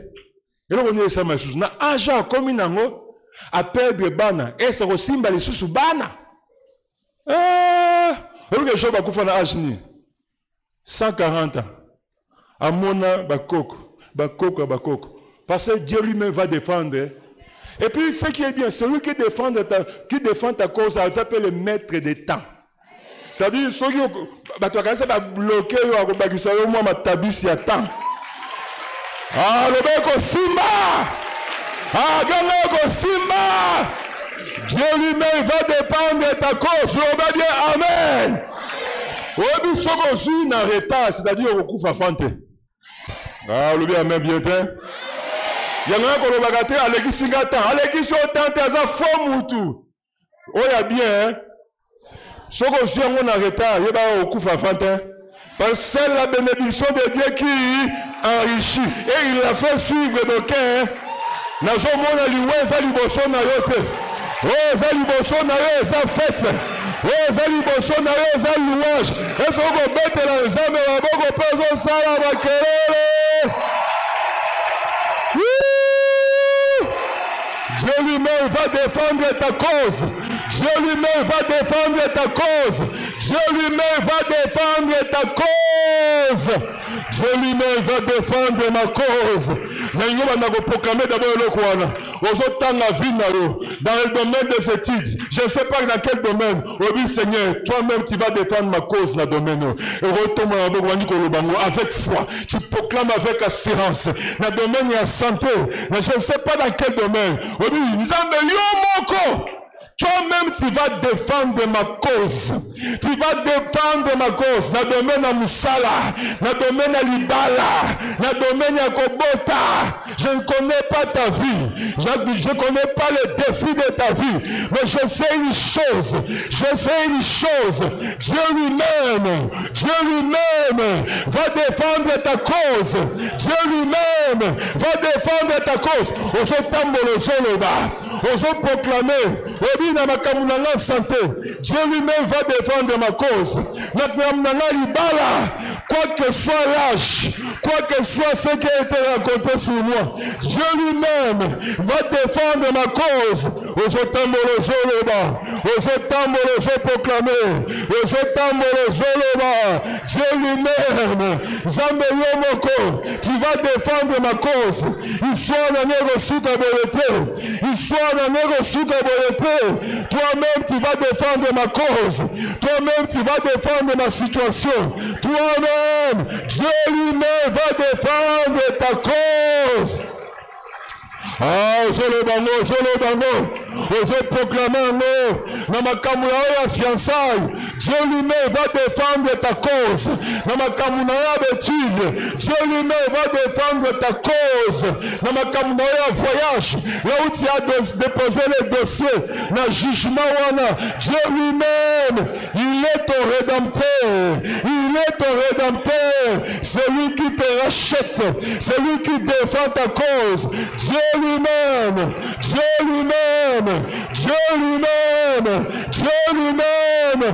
Et là, on est ça, ma chose. Na agent comme une ango, à perdre bana, et c'est aussi les sous bana. Et les gens qui font l'âge 140 ans. Amona bakoko. Parce que Dieu lui-même va défendre. Et puis ce qui est bien, celui qui défend ta cause, ça s'appelle le maître des temps. C'est-à-dire, ceux qui ont bloqué, moi, ma tabus, il y a temps. Ah, le beko Simba! Ah, Gameko Simba! Dieu lui-même va défendre ta cause. On va dire Amen. Oui, ce qu'on suit dans le retard, c'est-à-dire au coup fafante. Ah, le bien, même bien, il y en a qui ont bagaté à l'église Singata, à l'église Otante, à sa forme tout. Oh, il y a bien, hein. Ce qu'on suit en retard, il y a au coup fafante. Parce que c'est la bénédiction de Dieu qui enrichit. Et il l'a fait suivre d'aucuns. Nous sommes à l'Ibosso na yote. Oh, Zalibosso na yo, ça fête. Oh, Zalibosso na yo, ça louange. Est-ce qu'on bête la zame, la boko peso sala bakelele. Dieu lui-même va défendre ta cause. Dieu lui-même va défendre ta cause. Dieu lui-même va défendre ta cause. Dieu lui-même va défendre ma cause. Proclamer d'abord le Kouana. Dans le domaine des études, je ne sais pas dans quel domaine. Oui, Seigneur, toi-même tu vas défendre ma cause dans le domaine. Avec foi, tu proclames avec assurance. Dans le domaine de la santé, je ne sais pas dans quel domaine. Oui, nous avons toi-même, tu vas défendre ma cause. Tu vas défendre ma cause. Dans le domaine de Moussala, dans le domaine de Libala, dans le domaine de Kobota. Je ne connais pas ta vie. Je ne connais pas les défis de ta vie. Mais je sais une chose. Je sais une chose. Dieu lui-même va défendre ta cause. Dieu lui-même va défendre ta cause. Osons proclamer. Dans ma kamunanga santé, Dieu lui-même va défendre ma cause. Quoi que soit l'âge, quoi que soit ce qui a été raconté sur moi, Dieu lui-même va défendre ma cause. Aux otamolozo loba, aux otamolozo proclamer, aux otamolozo loba, Dieu lui-même, Zambe Yomoko, tu vas défendre ma cause. Histoire d'un nègre sous ta beauté, histoire d'un nègre sous ta beauté. Toi-même, tu vas défendre ma cause. Toi-même, tu vas défendre ma situation. Toi-même, Dieu lui-même va défendre ta cause. Ah, Zolo Bango, osez proclamer dans ma kamuna fiançailles. Dieu lui-même va défendre ta cause. Dans ma kamuna d'études, Dieu lui-même va défendre ta cause. Dans ma kamuna voyage, là où tu as déposé les dossiers, dans le jugement, Dieu lui-même, il est ton rédempteur. Il est ton rédempteur. Celui qui te rachète, celui qui défend ta cause. Dieu lui-même, Dieu lui-même, Dieu lui-même, Dieu lui-même.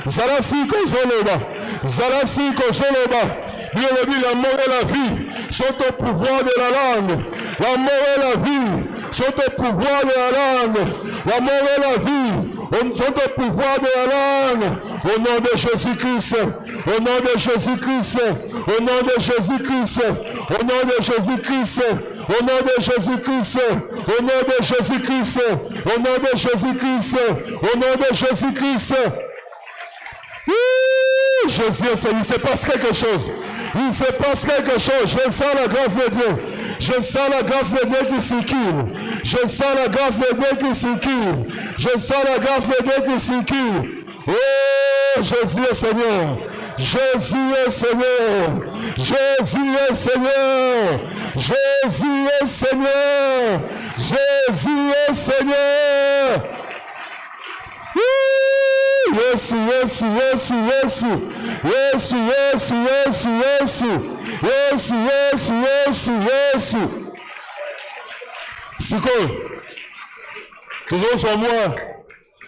Zalasi Kozoloba, la mort et la vie sont au pouvoir de la langue. La mort et la vie sont au pouvoir de la langue. La mort et la vie sont au pouvoir de la langue. Au nom de Jésus-Christ, au nom de Jésus-Christ, au nom de Jésus-Christ, au nom de Jésus-Christ, au nom de Jésus-Christ, au nom de Jésus-Christ, au nom de Jésus-Christ, au nom de Jésus-Christ. Jésus, il se passe quelque chose. Il se passe quelque chose. Je sens la grâce de Dieu. Je sens la grâce de Dieu qui circule. Je sens la grâce de Dieu qui circule. Je sens la grâce de Dieu qui circule. Oh, Jésus est Seigneur. Jésus est Seigneur. Jésus est Seigneur. Jésus est Seigneur. Jésus est Seigneur. Yesu, Yesu, Yesu, Yesu, Yesu, Yesu, Yesu, Yesu, Yesu, Yesu, Yesu, Yesu. Siko, toujours sur moi,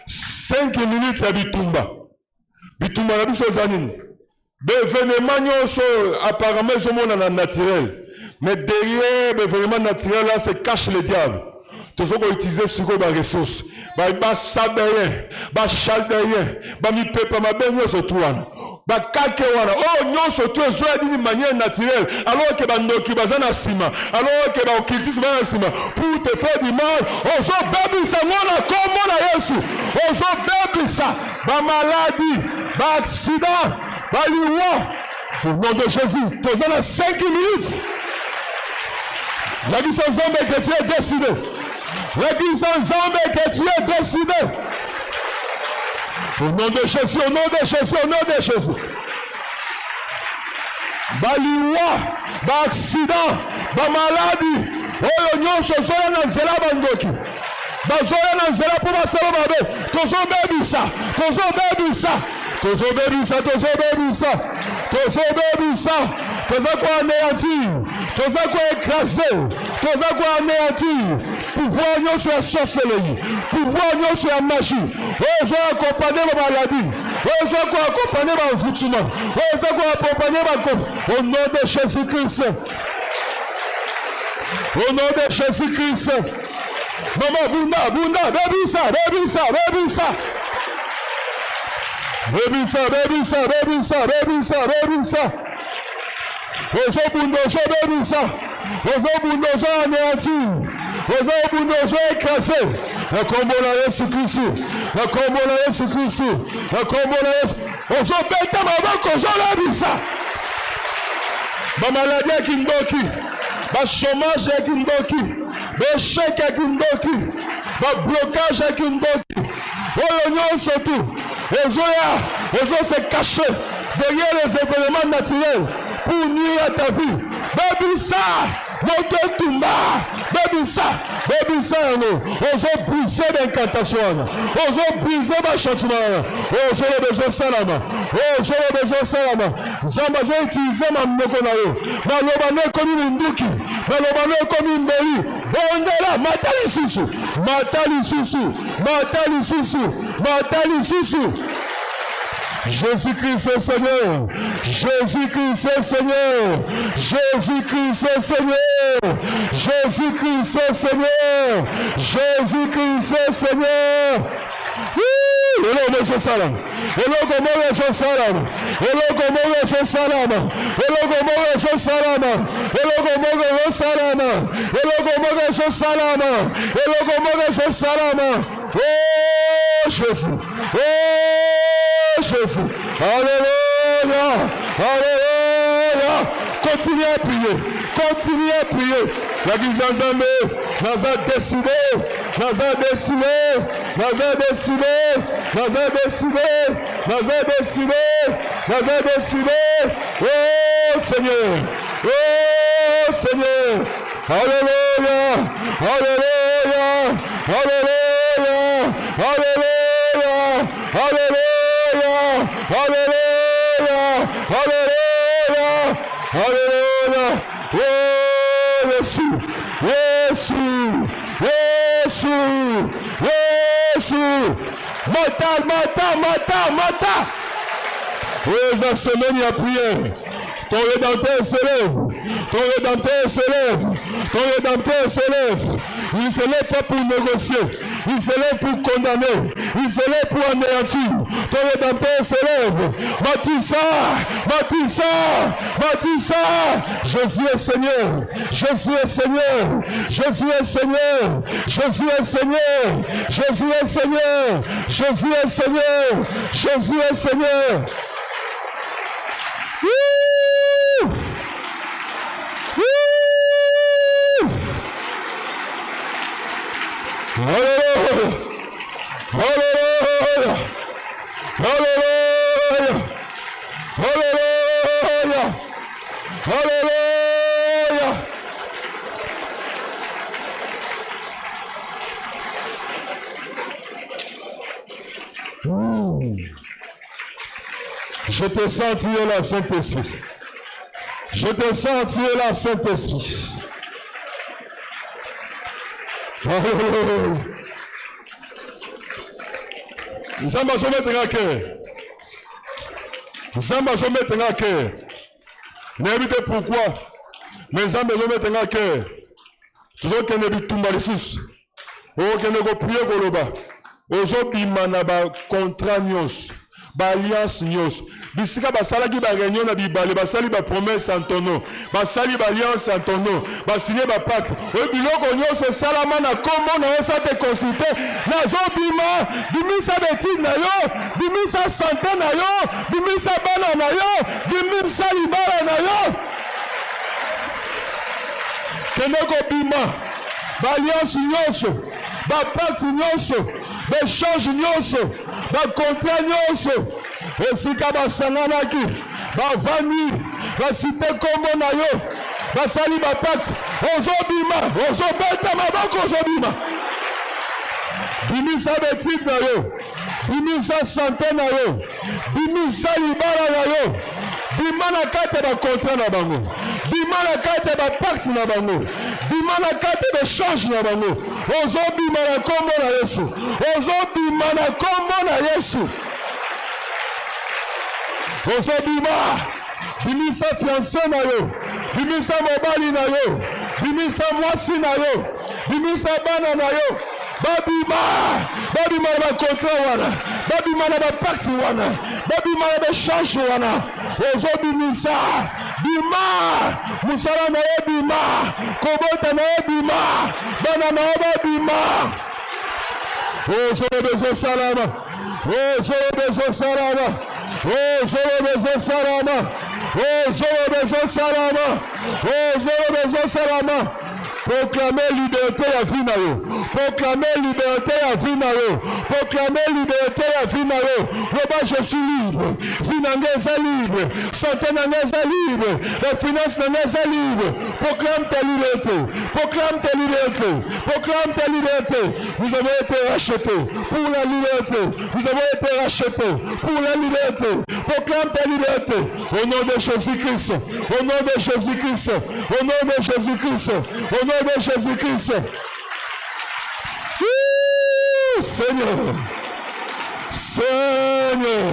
5 minutes à Bitumba. Bitumba na biso zanini. L'événement nyonso apparemment ce monde naturel. Mais derrière l'événement naturel là, se cache le diable. Tous ceux qui utilisent ce qu'on a ressources, bah saberien, bah chalderien, bah mi pepe ma ben yo sotuana, bah kakewana. Oh non sotu soit d'une manière naturelle. Alors que bah noki bazana sima, alors que bah okiltis bazana sima pour te faire du mal. Oh so baby ça mona comme na Yesu. Oh so baby ça, bah maladie, bah accident, bah liwa. Au nom de Jésus, tous en 5 minutes. La vie sans homme que tu es décidé. La vie sans homme que tu es décidé. Au nom de Jésus, au nom de Jésus, au nom de Jésus. Baliwa, ba accident, ba maladie. Oh nyonso soya na nzela bandoki. Bazoya na nzela pour basala babe. Tozo bebisa, tozo bebisa. Tozo bebisa, tozo bebisa. Tozo bebisa. Tozo kwa anéantir. Tozo kwa écraser. Tozo kwa anéantir. Pouvoir nyonso ya sorcellerie. Pouvoir nyonso ya magie. Ozo accompagner ma maladie. Ozo accompagner ma envoûtement. Ozo accompagner ma. Au nom de Jésus-Christ. Au nom de Jésus-Christ. Maman bunda, bunda, bébisa, bébisa, bébisa. Bébisa, bébisa, bébisa, bébisa, bébisa. Ozo bunda, ozo bébisa. Ozo bunda, ozo anéanti. Ozo bunda, ozo écrasé. Un combo na Yesu Christ. Un combo na Yesu Christ. Un combo na Yesu. Ozo beta maboko, ozo labisa. Ba maladie ya kindoki. Ba chômage ya kindoki. Ba échec ya kindoki. Ba blocage ya kindoki. Oyo nyonso tu. Ozo se cacher derrière les événements naturels pour nuire à ta vie. Bébisa, moto tumba. Bébisa, ozo briser l'incantation. Ozo briser ma chantiment. Ozo le besoin salama. Ozo le besoin salama. Zamba zo utiliser ma mnoko na yo. Maloba ne komi munduki. Maloba ne komi mbeli. Bondela matali susu. Matali susu. Matali susu. Matali susu. Jésus-Christ est Seigneur. Jésus-Christ est Seigneur. Jésus-Christ est Seigneur. Jésus-Christ est Seigneur. Jésus-Christ est Seigneur. Hello, Monsieur Salam. Hello, comment est-ce Salam? Hello, comment est-ce Salam? Hello, comment est-ce Salam? Hello, comment est-ce Salam? Hello, comment est-ce Salam? Hello, comment est-ce Salam? Oh, Jésus. Oh, Jésus. Alléluia. Alléluia. Continuez à prier. Continuez à prier. La Gizanzambe, nous a décidé. Nous a décidé. Nous a décidé. Nous a décidé. Nous a décidé. Nous a décidé. Oh Seigneur. Oh Seigneur. Alléluia. Alléluia. Alléluia. Alléluia. Alléluia. Alléluia. Alléluia. Alléluia. Oh Jésus. Jésus. Jésus. Jésus. Mata, mata, mata, mata. Et la semaine, il y a prière. Ton Rédempteur s'élève. Ton Rédempteur s'élève. Ton Rédempteur s'élève. Il ne se lève pas pour négocier. Il se lève pour condamner. Il se lève pour anéantir. Ton Rédempteur s'élève. Matissa. Matissa. Matissa. Jésus est Seigneur. Jésus est Seigneur. Jésus est Seigneur. Jésus est Seigneur. Jésus est Seigneur. Jésus est Seigneur. Jésus est Seigneur. Alléluia. Alléluia. Alléluia. Alléluia. Alléluia. Je te sens, tu es là, Saint-Esprit. Je te sens, tu es là, Saint-Esprit. Nous allons mettre un cœur. Nous allons mettre un cœur. N'évitez pourquoi. Mais nous allons mettre un cœur. Toujours que nous avons tout mal ici. Oh, que nous avons prié pour le bas. Aujourd'hui, nous avons contrat nyos. Alliance nyos. Bisika basala ki ba réunion na bibale basali ba promesse en ton nom. Basali ba alliance en ton nom. Basigner ba pacte. O biloko nyos salama na kombo na ça te consulter. Na zo bima, bimisa beti na yo, bimisa santé na yo, bimisa bana na yo, bimisa libala na yo. Kenoko bima. Ba alliance nyos. Ba pacte nyos. D'échange nyonso, ba contrat nyonso, esika basanganaki, ba vani, ba cité kombo na yo, ba sali ba pacte, ozobima, ozobeta maboko ozobima. Bimisa betite na yo, bimisa santé na yo, bimisa libala na yo, bima na kati ba contrat na bango, bima na kati ba pacte na bango. Bima na kate de change na bango. Ozo bima na kombo na Yesu. Ozo bima na kombo na Yesu. Ozo bima. Bimisa fiancé na yo. Bimisa mobali na yo. Bimisa mwasi na yo. bimisa bana na yo babima na bakontra wana babima na bapacte wana babima na bachange wana ozobimisa bima musala na ye bima kobota na ye bima bana na yo babima ozobezo salama ozobezo salama ozobezo salama ozobezo salama ozobezo salama. Proclamer liberté à vie na yo. Proclamer liberté à vie na yo. Proclamer liberté à vie na yo. Je suis libre. Vie na ngeza libre. Santé na ngeza libre. La finance na ngeza libre. Proclame ta liberté. Proclame ta liberté. Proclame ta liberté. Vous avez été rachetés pour la liberté. Vous avez été rachetés pour la liberté. Proclame ta liberté. Au nom de Jésus-Christ. Au nom de Jésus-Christ. Au nom de Jésus-Christ. Au nom de Jésus-Christ. Seigneur. Seigneur.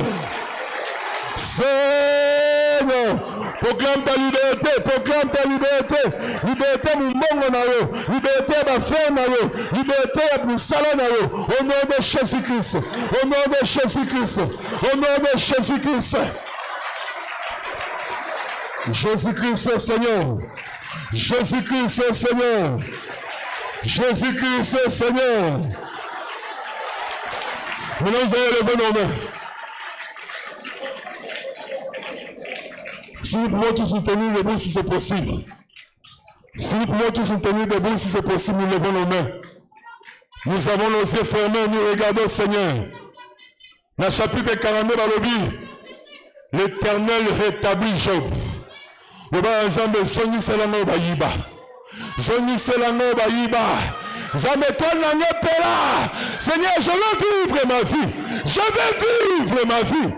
Seigneur. Proclame ta liberté. Proclame ta liberté. Liberté mon na yo. Liberté ma frère na yo. Liberté mon salon na yo. Au nom de Jésus-Christ. Au nom de Jésus-Christ. Au nom de Jésus-Christ. Jésus-Christ, Seigneur. Jésus-Christ, Seigneur. Jésus-Christ, Seigneur. Maintenant, vous allez lever nos mains. Si nous pouvons tous nous tenir debout, si c'est possible. Si nous pouvons tous nous tenir debout, si c'est possible, nous levons nos mains. Nous avons nos yeux fermés, nous regardons, Seigneur. Dans le chapitre 42, dans le Bible, l'Éternel rétablit Job. Seigneur, je veux vivre ma vie. Je veux vivre ma vie.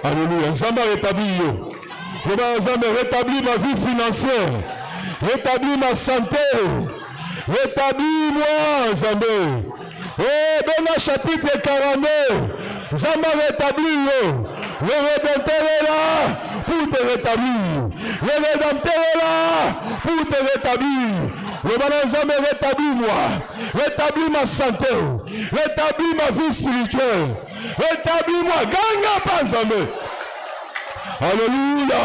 Alléluia. Zamba rétablit yo. Zamba rétablit ma vie financière. Rétablit ma santé. Rétablis-moi, Zamba. Oh, dans le chapitre 42, Zamba rétablit yo. Le Rédempteur est là pour te rétablir. Le Rédempteur est là pour te rétablir. Le Banazame rétablis-moi. Rétablis ma santé. Rétablis ma vie spirituelle. Rétablis-moi. Gagne pas Zame. Alléluia.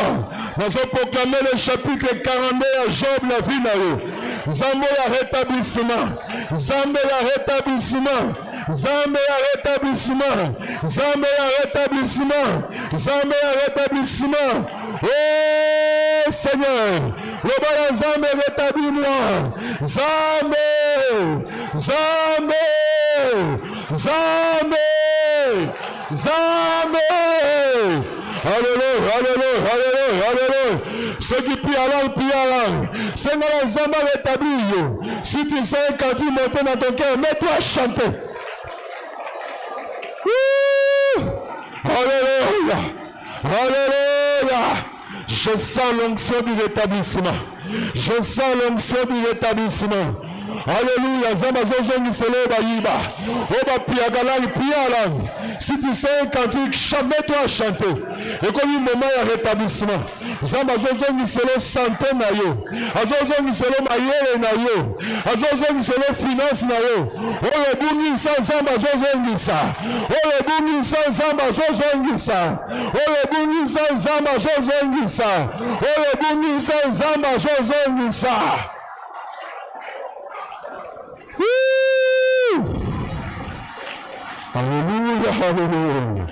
Nous avons proclamé le chapitre 42 à Job, la vie na yo. Zambe ya rétablissement. Zambe ya rétablissement. Zambe ya rétablissement. Zambe ya rétablissement. Zambe ya rétablissement. Oh Seigneur. Le bon Zambe rétablis-moi. Zambe. Zambe. Zambe. Zambe. Alléluia, alléluia, alléluia, alléluia. Ceux qui prient à langue, prient à langue. Seigneur, Zamba rétablis. Si tu sais quand tu montes dans ton cœur, mets-toi à chanter. Alléluia, alléluia. Je sens l'onction du rétablissement. Je sens l'onction du rétablissement. Alléluia. Zamba zozongi selo bayiba. Oba piagalang pialang. Si tu sais quand tu chantes, mets-toi à chanter. Et comme un moment de rétablissement. Zamba zozongi selo santé na yo. Azozongi selo mayele na yo. Azozongi selo finance na yo. Oye bungi sans zamba zozongi sa. Oye bungi sans zamba zozongi sa. Oye bungi sans zamba zozongi sa. Oye bungi sans zamba zozongi sa. Alléluia, alléluia.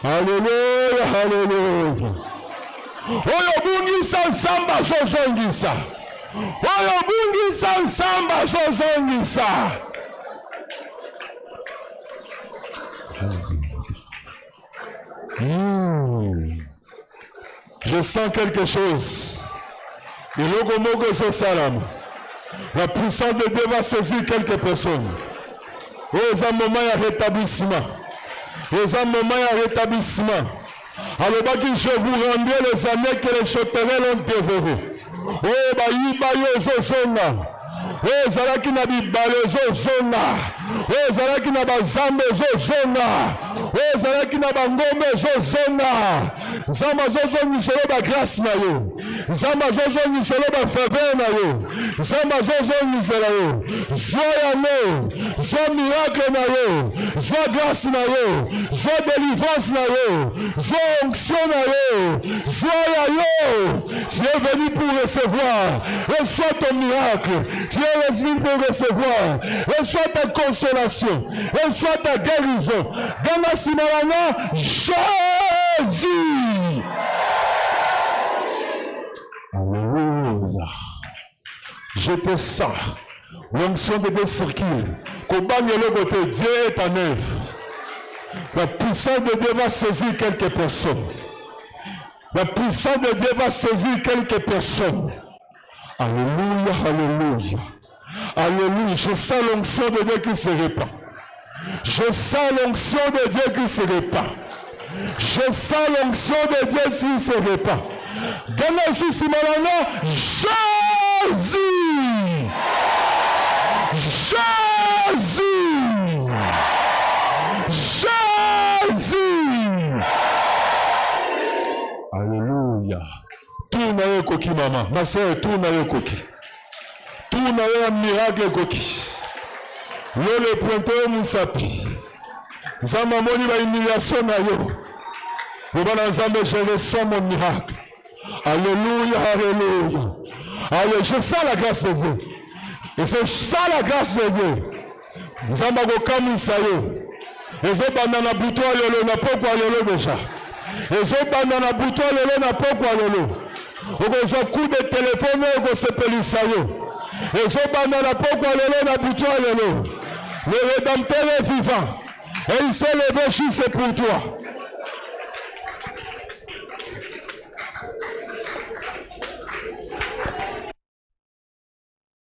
Alléluia, alléluia. Oyo bungi samba zozongisa. Oyo bungi samba zozongisa. Je sens quelque chose. Et logomogo so salam. La puissance de Dieu va saisir quelques personnes. Aux moments de rétablissement. Aux moments de rétablissement. Alors, je vous rendrai les années que les sauterelles ont dévorées. Oh, baïba yozozonga. Oh, zalaki na bibale zozonga. Oh, zalaki na bazambe zozonga. Oh, zalaki na bangombe zozonga. Zama zozongi solo ba grâce na yo. Nzambe azozongisela bafaveur na yo. Nzambe azozongisela yo. Zwa yango, zwa miracle na yo, zwa grâce na yo, zwa délivrance na yo, zwa onction na yo, zwa ya yo. Tu es venu pour recevoir. Reçois ton miracle. Tu es venu pour recevoir. Reçois ta consolation. Reçois ta guérison. Gana simalana, Jésus. Alléluia. Je te sens. L'onction de Dieu circule. Dieu est en œuvre. La puissance de Dieu va saisir quelques personnes. La puissance de Dieu va saisir quelques personnes. Alléluia, alléluia. Alléluia. Je sens l'onction de Dieu qui se répand. Je sens l'onction de Dieu qui se répand. Je sens l'onction de Dieu qui se répand. Dans la Jésus. Jésus! Jésus! Alléluia. Tourne à koki maman. Ma soeur, tourne à koki. Tourne à un miracle koki. Le pointeur Moussapi. Zama moni ba humiliation na yo. Bobana Zamba, je reçois mon miracle. Alléluia, alléluia. Allez, je sens la grâce de Dieu. Et c'est ça la grâce de Dieu. Zamba go kamisa yo. Ezo banana buto lelo na poko lelo déjà. Ezo banana buto lelo na poko lelo. Ozo coup de téléphone go sepelisa yo. Ezo banana poko lelo na buto lelo. Le Rédempteur est vivant. Et il s'est levé juste pour toi.